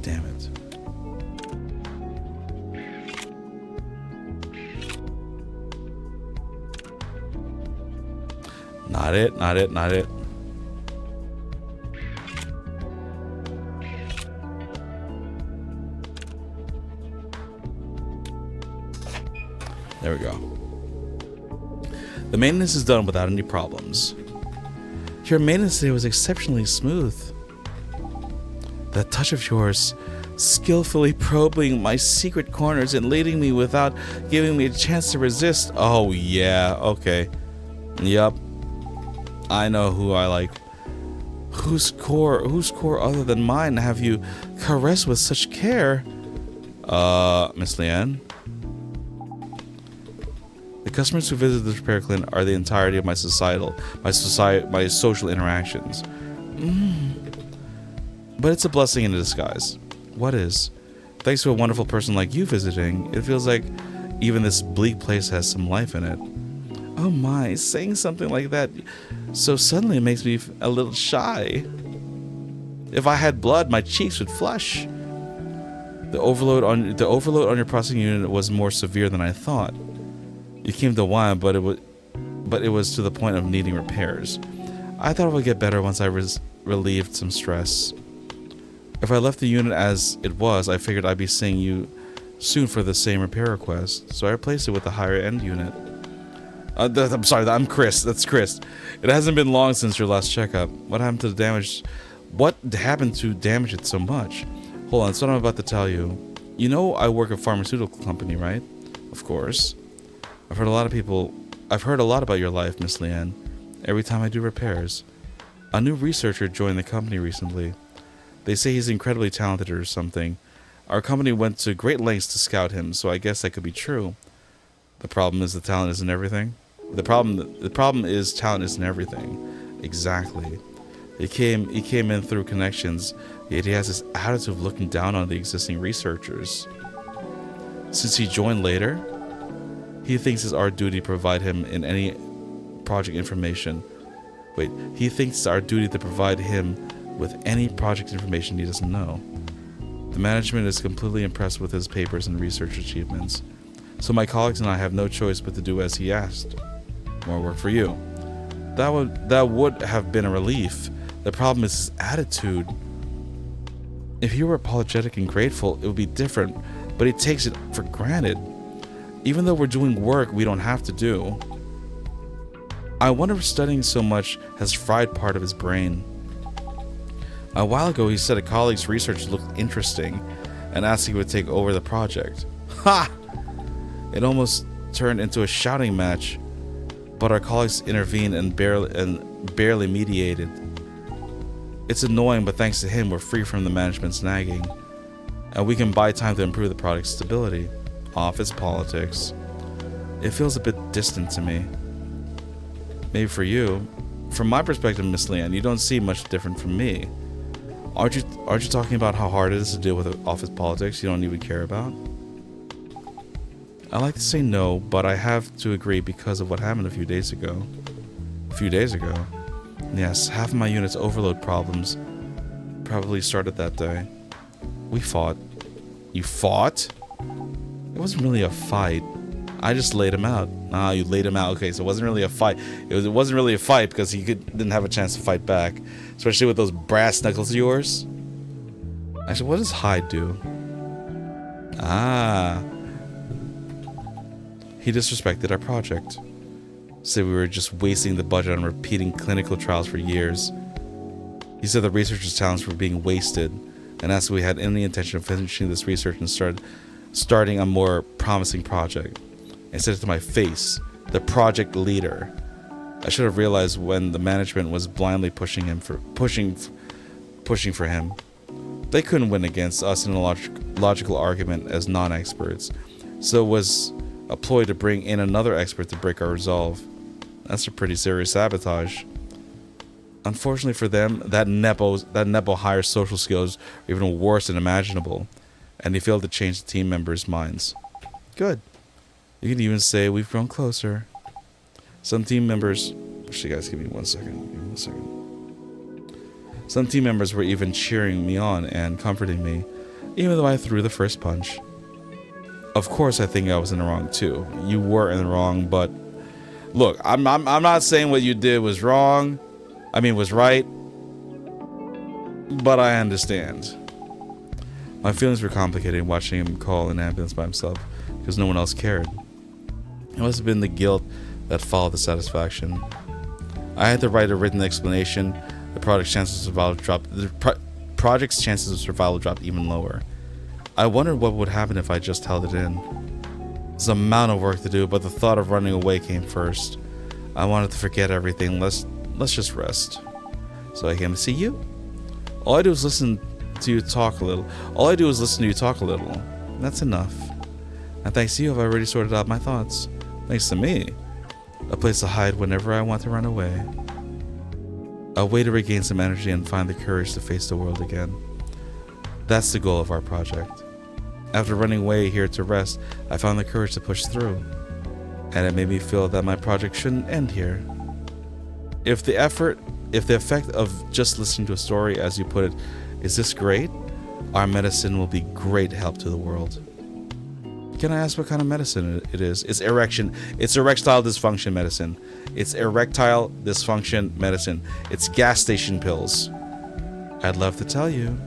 Damn it. Not it, not it, not it. There we go. The maintenance is done without any problems. Your maintenance today was exceptionally smooth. That touch of yours, skillfully probing my secret corners and leading me without giving me a chance to resist. Oh yeah, okay. Yup. I know who I like. Whose core other than mine have you caressed with such care? Miss Leanne? The customers who visit this repair clinic are the entirety of my social interactions. But it's a blessing in disguise. What is? Thanks to a wonderful person like you visiting, it feels like even this bleak place has some life in it. Oh my, saying something like that so suddenly makes me a little shy. If I had blood, my cheeks would flush. The overload on your processing unit was more severe than I thought. You came to whine, but it was to the point of needing repairs. I thought it would get better once I relieved some stress. If I left the unit as it was, I figured I'd be seeing you soon for the same repair request, so I replaced it with a higher end unit. I'm sorry, I'm Chris. That's Chris. It hasn't been long since your last checkup. What happened to damage it so much? Hold on, that's what I'm about to tell you. You know I work at a pharmaceutical company, right? Of course. I've heard a lot about your life, Miss Leanne. Every time I do repairs. A new researcher joined the company recently. They say he's incredibly talented or something. Our company went to great lengths to scout him, so I guess that could be true. The problem is the talent isn't everything. The problem is talent isn't everything. Exactly. He came in through connections, yet he has this attitude of looking down on the existing researchers. Since he joined later, he thinks it's our duty to provide him in any project information. He thinks it's our duty to provide him with any project information he doesn't know. The management is completely impressed with his papers and research achievements. So my colleagues and I have no choice but to do as he asked. More work for you. That would have been a relief. The problem is his attitude. If he were apologetic and grateful, it would be different, but he takes it for granted. Even though we're doing work we don't have to do. I wonder if studying so much has fried part of his brain. A while ago he said a colleague's research looked interesting and asked if he would take over the project. Ha! It almost turned into a shouting match, but our colleagues intervened and barely mediated. It's annoying, but thanks to him, we're free from the management's nagging, and we can buy time to improve the product's stability. Office politics. It feels a bit distant to me. Maybe for you. From my perspective, Miss Leanne, you don't see much different from me. Aren't you talking about how hard it is to deal with office politics you don't even care about? I like to say no, but I have to agree because of what happened a few days ago. Yes, half of my unit's overload problems probably started that day. We fought. You fought? It wasn't really a fight. I just laid him out. Ah, you laid him out. Okay, so it wasn't really a fight. It wasn't really a fight because he didn't have a chance to fight back. Especially with those brass knuckles of yours. Actually, what does hide do? Ah. He disrespected our project. Said we were just wasting the budget on repeating clinical trials for years. He said the researchers' talents were being wasted, and asked if we had any intention of finishing this research and starting a more promising project. I said it to my face, the project leader. I should have realized when the management was blindly pushing for him. They couldn't win against us in a logical argument as non-experts, so it was a ploy to bring in another expert to break our resolve. That's a pretty serious sabotage. Unfortunately for them, that Nepo higher social skills are even worse than imaginable, and he failed to change the team members' minds. Good. You can even say we've grown closer. Some team members... Actually, guys, give me 1 second. Give me 1 second. Some team members were even cheering me on and comforting me, even though I threw the first punch. Of course, I think I was in the wrong too. You were in the wrong, but look, I'm not saying what you did was wrong. I mean, was right. But I understand. My feelings were complicated watching him call an ambulance by himself because no one else cared. It must have been the guilt that followed the satisfaction. I had to write a written explanation. The project's chances of survival dropped even lower. I wondered what would happen if I just held it in. There's a amount of work to do, but the thought of running away came first. I wanted to forget everything. Let's just rest. So I came to see you. All I do is listen to you talk a little. That's enough. And thanks to you, I've already sorted out my thoughts. Thanks to me, a place to hide whenever I want to run away. A way to regain some energy and find the courage to face the world again. That's the goal of our project. After running away here to rest, I found the courage to push through. And it made me feel that my project shouldn't end here. If the effect of just listening to a story, as you put it, is this great, our medicine will be great help to the world. Can I ask what kind of medicine it is? It's erectile dysfunction medicine. It's erectile dysfunction medicine. It's gas station pills. I'd love to tell you.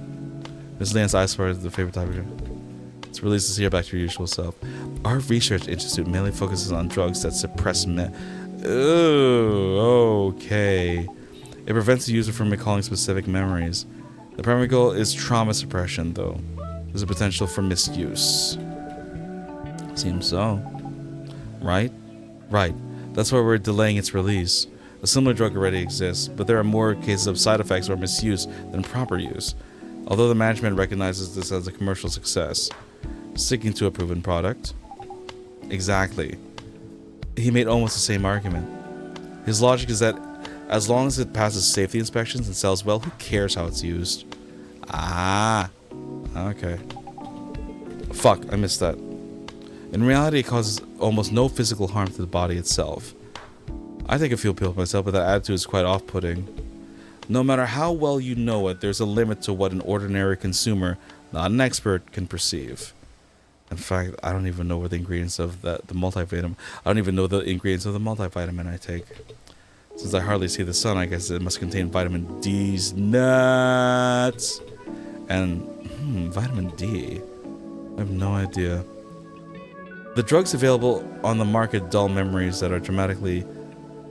Ms. Leon's eyes is the favorite type of drug. It's released to see her back to your usual self. Our research institute mainly focuses on drugs that suppress Oh, okay. It prevents the user from recalling specific memories. The primary goal is trauma suppression, though. There's a potential for misuse. Seems so. Right? Right. That's why we're delaying its release. A similar drug already exists, but there are more cases of side effects or misuse than proper use. Although the management recognizes this as a commercial success, sticking to a proven product. Exactly. He made almost the same argument. His logic is that as long as it passes safety inspections and sells well, who cares how it's used? Ah. Okay. Fuck, I missed that. In reality, it causes almost no physical harm to the body itself. I take a few pills myself, but that attitude is quite off-putting. No matter how well you know it, there's a limit to what an ordinary consumer, not an expert, can perceive. In fact, I don't even know what the ingredients of the multivitamin. I don't even know the ingredients of the multivitamin I take. Since I hardly see the sun, I guess it must contain vitamin D's nuts. And vitamin D. I have no idea. The drugs available on the market dull memories that are dramatically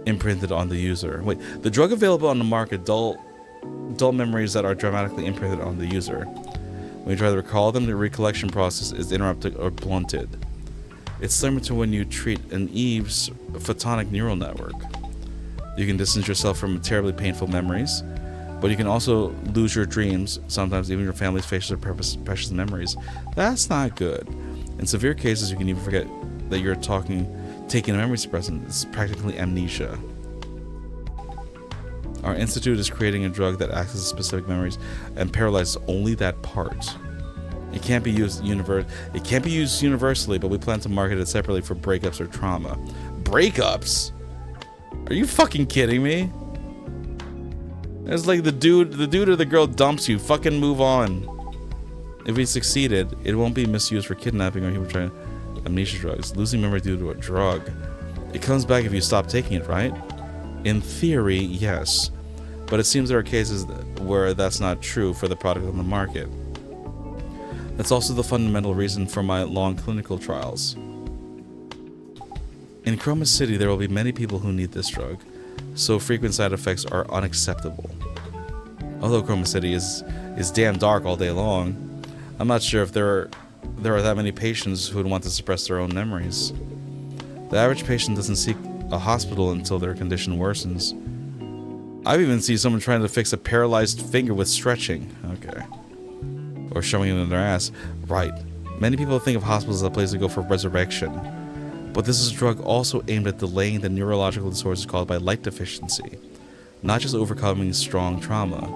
imprinted on the user. Wait, the drug available on the market dull memories that are dramatically imprinted on the user. When you try to recall them, the recollection process is interrupted or blunted. It's similar to when you treat an Eve's photonic neural network. You can distance yourself from terribly painful memories, but you can also lose your dreams, sometimes even your family's facial or precious memories. That's not good. In severe cases, you can even forget that you're taking a memory suppressant. It's practically amnesia. Our institute is creating a drug that accesses specific memories and paralyzes only that part. It can't be used universally, but we plan to market it separately for breakups or trauma. Breakups? Are you fucking kidding me? It's like the dude or the girl dumps you. Fucking move on. If he succeeded, it won't be misused for kidnapping or human trying amnesia drugs. Losing memory due to a drug. It comes back if you stop taking it, right? In theory, yes. But it seems there are cases where that's not true for the product on the market. That's also the fundamental reason for my long clinical trials. In Chroma City, there will be many people who need this drug, so frequent side effects are unacceptable. Although Chroma City is damn dark all day long, I'm not sure if there are that many patients who would want to suppress their own memories. The average patient doesn't seek a hospital until their condition worsens. I've even seen someone trying to fix a paralyzed finger with stretching. Okay. Or showing it in their ass. Right. Many people think of hospitals as a place to go for resurrection. But this is a drug also aimed at delaying the neurological disorders caused by light deficiency, not just overcoming strong trauma.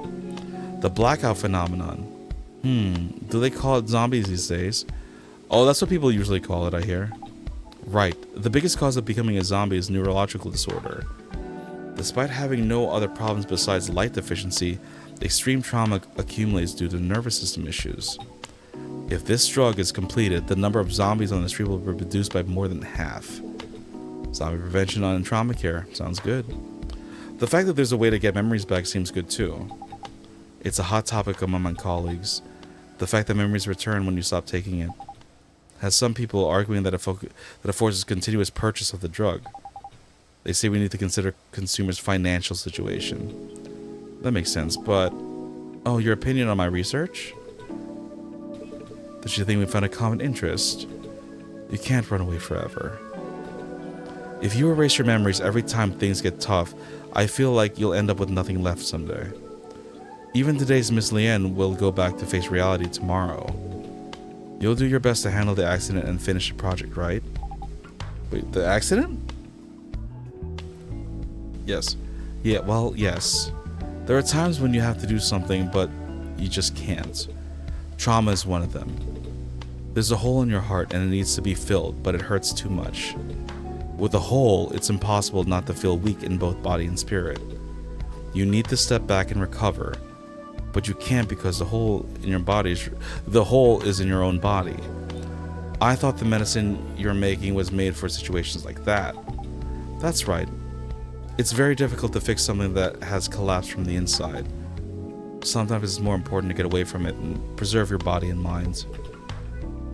The blackout phenomenon. Do they call it zombies these days? Oh, that's what people usually call it, I hear. Right. The biggest cause of becoming a zombie is neurological disorder. Despite having no other problems besides light deficiency, extreme trauma accumulates due to nervous system issues. If this drug is completed, the number of zombies on the street will be reduced by more than half. Zombie prevention and trauma care. Sounds good. The fact that there's a way to get memories back seems good too. It's a hot topic among my colleagues. The fact that memories return when you stop taking it has some people arguing that it forces continuous purchase of the drug. They say we need to consider consumers' financial situation. That makes sense, but... Oh, your opinion on my research? Does she think we found a common interest? You can't run away forever. If you erase your memories every time things get tough, I feel like you'll end up with nothing left someday. Even today's Miss Liane will go back to face reality tomorrow. You'll do your best to handle the accident and finish the project, right? Wait, the accident? Yes. Yeah, well, yes. There are times when you have to do something, but you just can't. Trauma is one of them. There's a hole in your heart and it needs to be filled, but it hurts too much. With a hole, it's impossible not to feel weak in both body and spirit. You need to step back and recover, but you can't because the hole is in your own body. I thought the medicine you're making was made for situations like that. That's right. It's very difficult to fix something that has collapsed from the inside. Sometimes it's more important to get away from it and preserve your body and mind.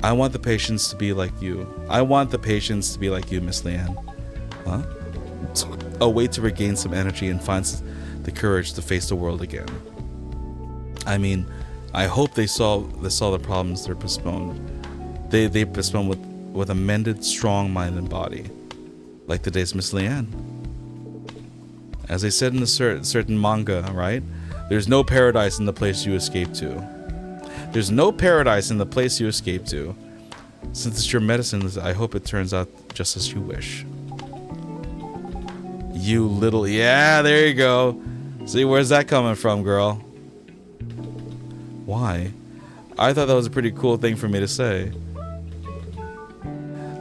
I want the patients to be like you. I want the patients to be like you, Miss Liane. Huh? A way to regain some energy and find the courage to face the world again. I mean, I hope they solve the problems they're postponed. They postpone with a mended, strong mind and body, like today's Miss Liane. As they said in a certain manga, right? There's no paradise in the place you escape to. There's no paradise in the place you escape to. Since it's your medicine, I hope it turns out just as you wish. You little... Yeah, there you go. See, where's that coming from, girl? Why? I thought that was a pretty cool thing for me to say.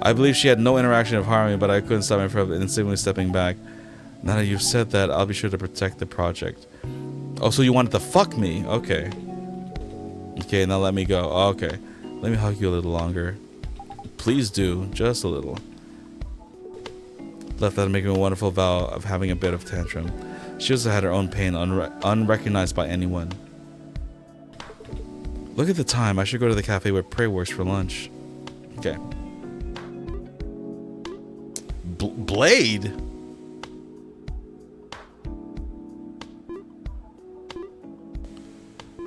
I believe she had no interaction of harming, but I couldn't stop me from instantly stepping back. Now that you've said that, I'll be sure to protect the project. Oh, so you wanted to fuck me? Okay. Okay, now let me go. Oh, okay. Let me hug you a little longer. Please do. Just a little. Left out making a wonderful vow of having a bit of tantrum. She also had her own pain unrecognized by anyone. Look at the time. I should go to the cafe where Prey works for lunch. Okay. Blade?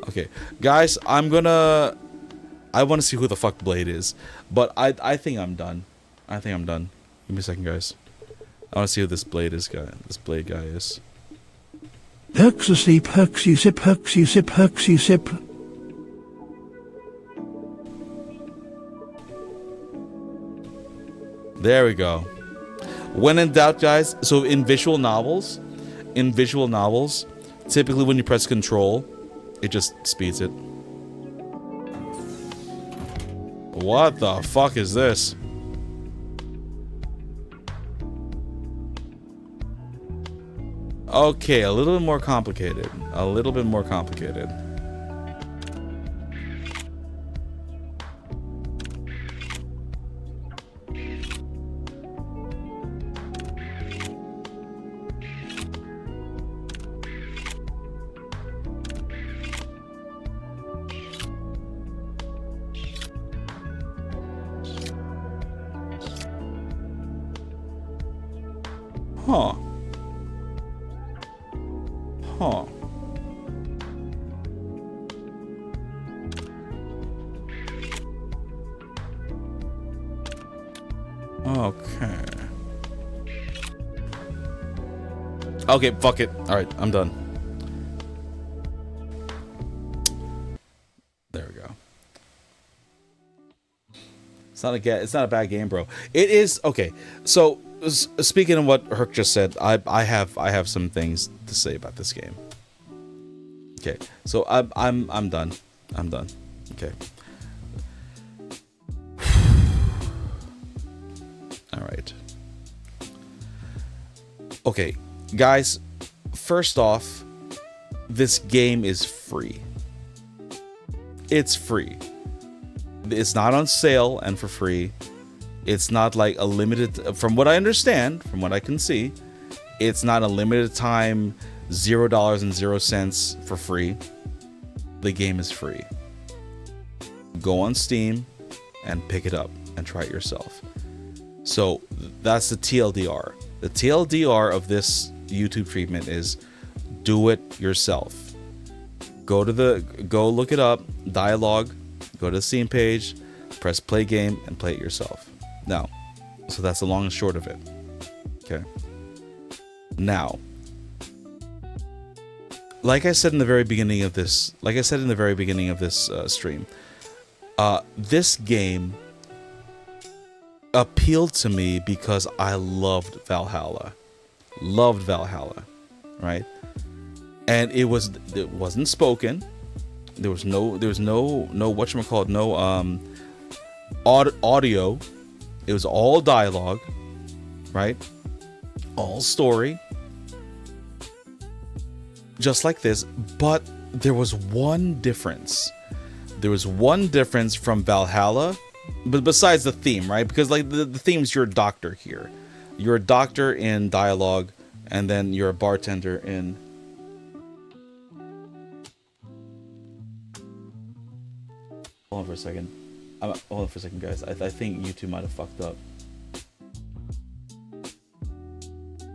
Okay, guys, I want to see who the fuck Blade is, but I think I'm done. I think I'm done. Give me a second, guys. I want to see who this Blade guy is. Herks asleep, herks you sip, herks you sip, herks you sip. There we go. When in doubt, guys, so in visual novels, typically when you press control, it just speeds it. What the fuck is this? Okay, a little bit more complicated. A little bit more complicated. Huh. Huh. Okay. Okay, fuck it. Alright, I'm done. There we go. It's not a bad game, bro. It is okay. So speaking of what Herc just said, I have some things to say about this game. Okay, so I'm done. I'm done. Okay. All right. Okay, guys. First off, this game is free. It's free. It's not on sale and for free. It's not like a limited, from what I understand, from what I can see, it's not a limited time $0.00 for free. The game is free. Go on Steam and pick it up and try it yourself. So that's the TLDR. The TLDR of this YouTube treatment is do it yourself. Go look it up, D1AL-ogue, go to the Steam page, press play game, and play it yourself. Now, so that's the long and short of it. Okay. Now, like I said in the very beginning of this, stream, this game appealed to me because I loved Valhalla, right? And it wasn't spoken. There was no whatchamacallit, no audio. It was all dialogue, right? All story. Just like this, but there was one difference. There was one difference from Valhalla, but besides the theme, right? Because like the theme's you're a doctor here. You're a doctor in D1AL-ogue, and then you're a bartender in... Hold on for a second. Hold on for a second, guys. I think YouTube might have fucked up.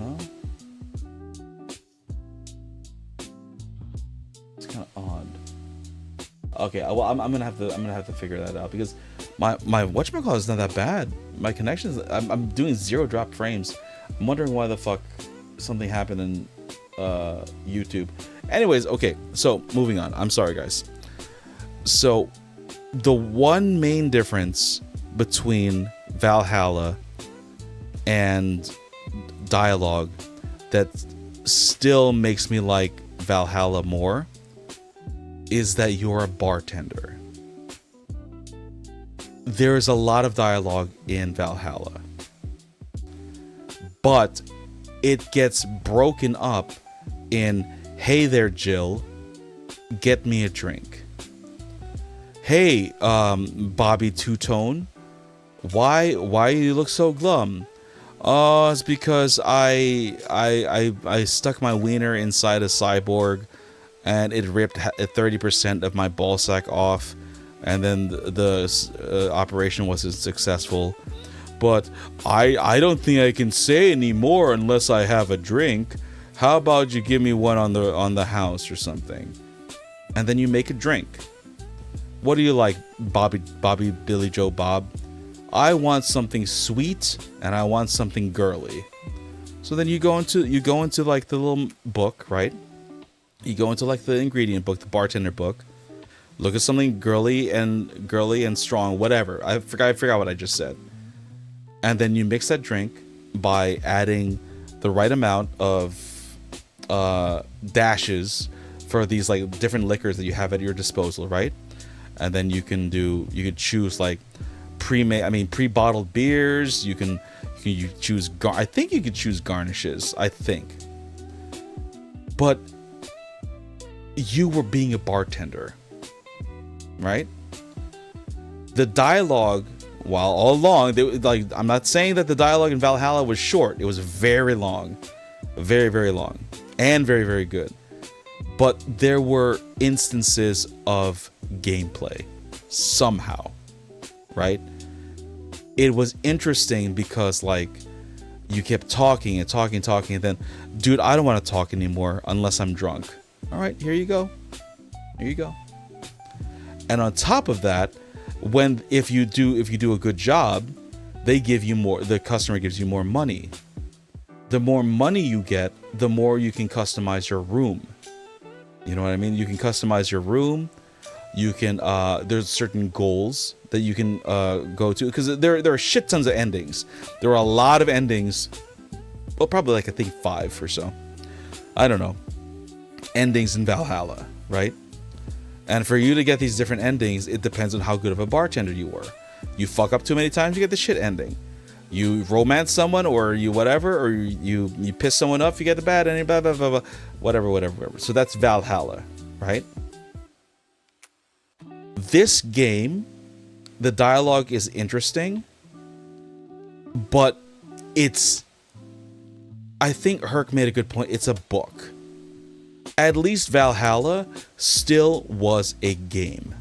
Huh? It's kind of odd. Okay, well, I'm gonna have to figure that out because my whatchamacallit is not that bad. My connection is I'm doing 0 drop frames. I'm wondering why the fuck something happened in YouTube. Anyways, okay, so moving on. I'm sorry, guys. So the one main difference between Valhalla and D1AL-ogue that still makes me like Valhalla more is that you're a bartender. There's a lot of dialogue in Valhalla, but it gets broken up in, hey there, Jill, get me a drink. Hey, Bobby Two-Tone, why you look so glum? Oh, it's because I stuck my wiener inside a cyborg, and it ripped 30% of my ballsack off, and then the operation wasn't successful. But I don't think I can say anymore unless I have a drink. How about you give me one on the house or something? And then you make a drink. What do you like, Bobby, Billy Joe Bob? I want something sweet and I want something girly. So then you go into like the little book, right? You go into like the ingredient book, the bartender book. Look at something girly and strong, whatever. I forgot what I just said. And then you mix that drink by adding the right amount of dashes for these like different liquors that you have at your disposal, right? And then you could choose like pre-bottled beers. You choose I think you could choose garnishes. I think. but you were being a bartender, right? The dialogue, while all along, I'm not saying that the dialogue in Valhalla was short. It was very long, very, very long, and very, very good. But there were instances of gameplay somehow, right? It was interesting because, like, you kept talking and talking, and then, dude, I don't want to talk anymore unless I'm drunk. All right, here you go. Here you go. And on top of that, if you do a good job, they give you more. The customer gives you more money. The more money you get, the more you can customize your room. You know what I mean? You can customize your room. You can there's certain goals that you can go to, because there are shit tons of endings. There are a lot of endings. Well, probably like I think 5 or so. I don't know. Endings in Valhalla, right? And for you to get these different endings, it depends on how good of a bartender you were. You fuck up too many times, you get the shit ending. You romance someone, or you whatever, or you piss someone off, you get the bad ending, blah, blah, blah, blah. Whatever. So that's Valhalla, right? This game, the dialogue is interesting, but I think Herc made a good point. It's a book. At least Valhalla still was a game.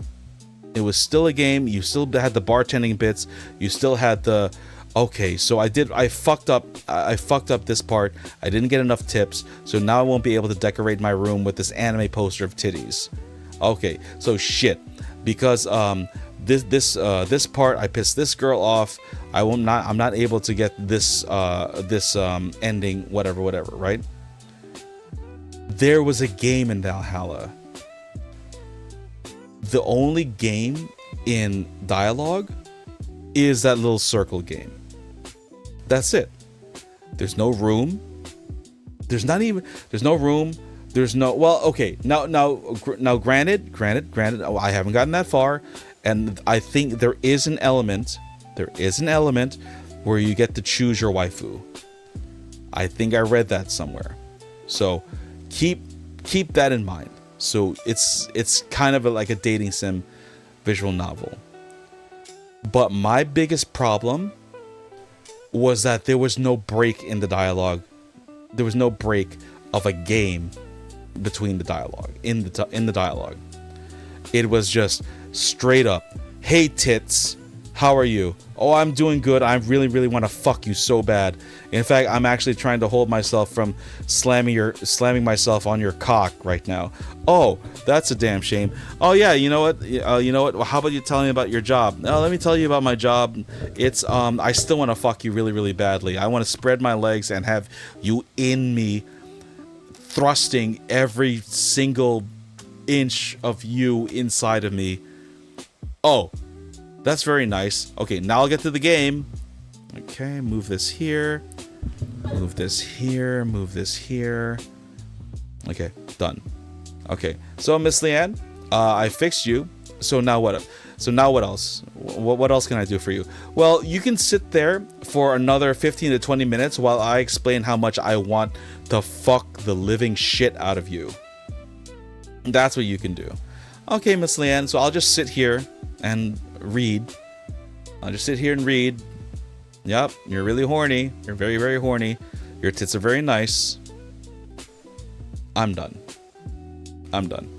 It was still a game. You still had the bartending bits. You still had the, okay, so I fucked up this part. I didn't get enough tips, so now I won't be able to decorate my room with this anime poster of titties. Okay, so shit, because this part I pissed this girl off. I'm not able to get this ending, whatever, right? There was a game in Valhalla. The only game in dialogue is that little circle game. That's it. There's no room. There's no room. There's no, well, okay. Now, granted, I haven't gotten that far, and I think there is an element where you get to choose your waifu. I think I read that somewhere. So keep that in mind. So it's kind of like a dating sim visual novel. But my biggest problem was that there was no break in the dialogue. There was no break of a game between the dialogue in the dialogue. It was just straight up, "Hey tits, how are you? Oh, I'm doing good. I really, really want to fuck you so bad. In fact, I'm actually trying to hold myself from slamming myself on your cock right now. Oh, that's a damn shame. Oh yeah, you know what? Well, how about you tell me about your job? Let me tell you about my job. It's I still want to fuck you really, really badly. I want to spread my legs and have you in me, thrusting every single inch of you inside of me. Oh, that's very nice. Okay, now I'll get to the game. Okay, move this here. Move this here. Move this here. Okay, done. Okay, so Miss Leanne, I fixed you. So now what? So now what else? What else can I do for you? Well, you can sit there for another 15 to 20 minutes while I explain how much I want to fuck the living shit out of you. That's what you can do. Okay, Miss Leanne, so I'll just sit here and read. I'll just sit here and read. Yep, you're really horny. You're very, very horny. Your tits are very nice. I'm done. I'm done.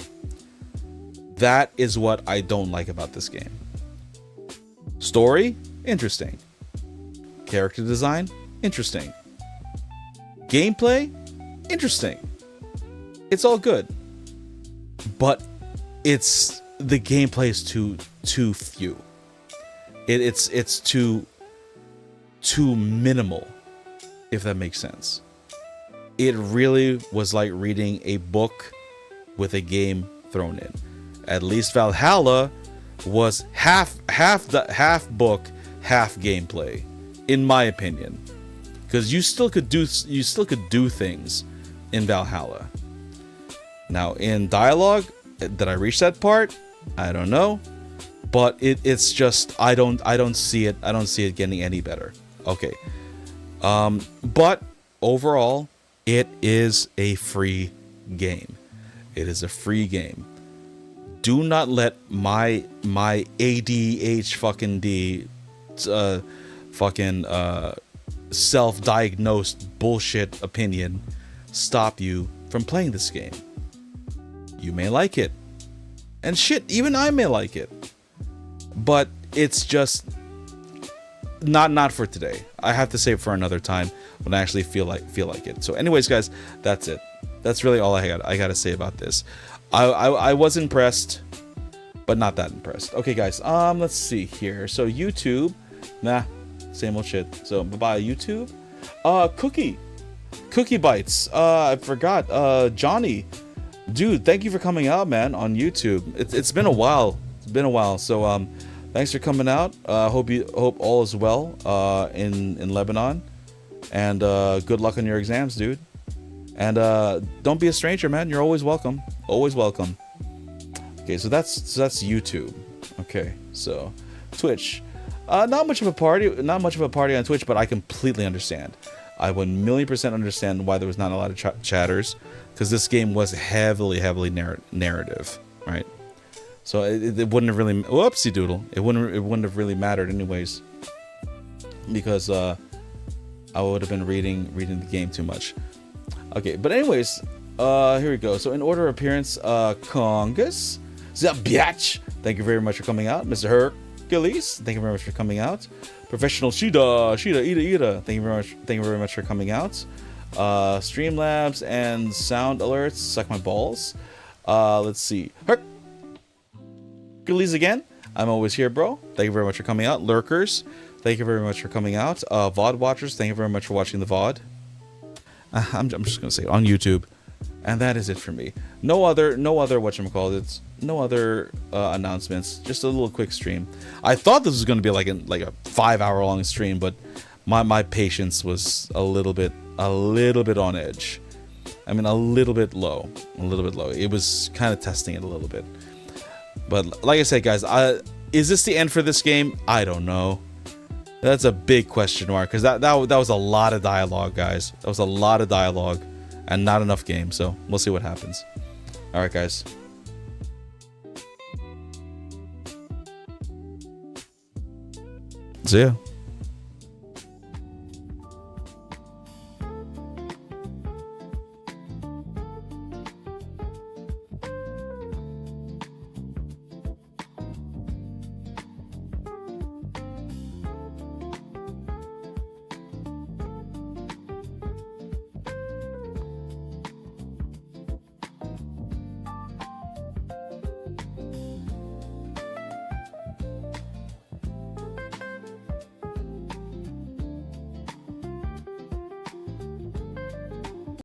That is what I don't like about this game. Story? Interesting. Character design? Interesting. Gameplay? Interesting. It's all good. But the gameplay is too few. It's too minimal, if that makes sense. It really was like reading a book with a game thrown in. At least Valhalla was half book, half gameplay, in my opinion, because you still could do things in Valhalla. Now in dialogue, did I reach that part? I don't know, but it's just I don't see it getting any better. Okay, but overall, it is a free game. It is a free game. Do not let my ADH fucking D fucking self-diagnosed bullshit opinion stop you from playing this game. You may like it, and shit, even I may like it, but it's just not for today. I have to save for another time when I actually feel like it. So anyways, guys, that's it. That's really all I got to say about this. I was impressed, but not that impressed. Okay, guys, let's see here. So YouTube, nah, same old shit. So bye-bye YouTube. Cookie Bites. I forgot. Johnny, dude, thank you for coming out, man, on YouTube. It's been a while. It's been a while. So thanks for coming out. Hope all is well in Lebanon, and good luck on your exams, dude. And don't be a stranger, man. You're always welcome. Always welcome. Okay, so that's YouTube. Okay, so Twitch. Not much of a party on Twitch, but I completely understand. I 1,000,000% understand why there was not a lot of chatters, because this game was heavily narrative, right? So it wouldn't have really, whoopsie doodle. It wouldn't have really mattered anyways, because I would have been reading the game too much. Okay, but anyways, here we go. So in order of appearance, Congus, Zabiatch, thank you very much for coming out. Mr. Hercules, thank you very much for coming out. Professional Shida, Ida, thank you very much for coming out. Streamlabs and sound alerts, suck my balls. Let's see, Hercules again. I'm always here, bro. Thank you very much for coming out. Lurkers, thank you very much for coming out. VOD watchers, thank you very much for watching the VOD. I'm just gonna say it, on YouTube, and that is it for me. No other whatchamacallit, no other announcements. Just a little quick stream. I thought this was gonna be like a 5-hour long stream, but my patience was a little bit on edge. I mean, a little bit low. It was kind of testing it a little bit. But like I said, guys, is this the end for this game? I don't know. That's a big question mark, because that was a lot of dialogue, guys. That was a lot of dialogue and not enough game. So we'll see what happens. All right, guys. See ya.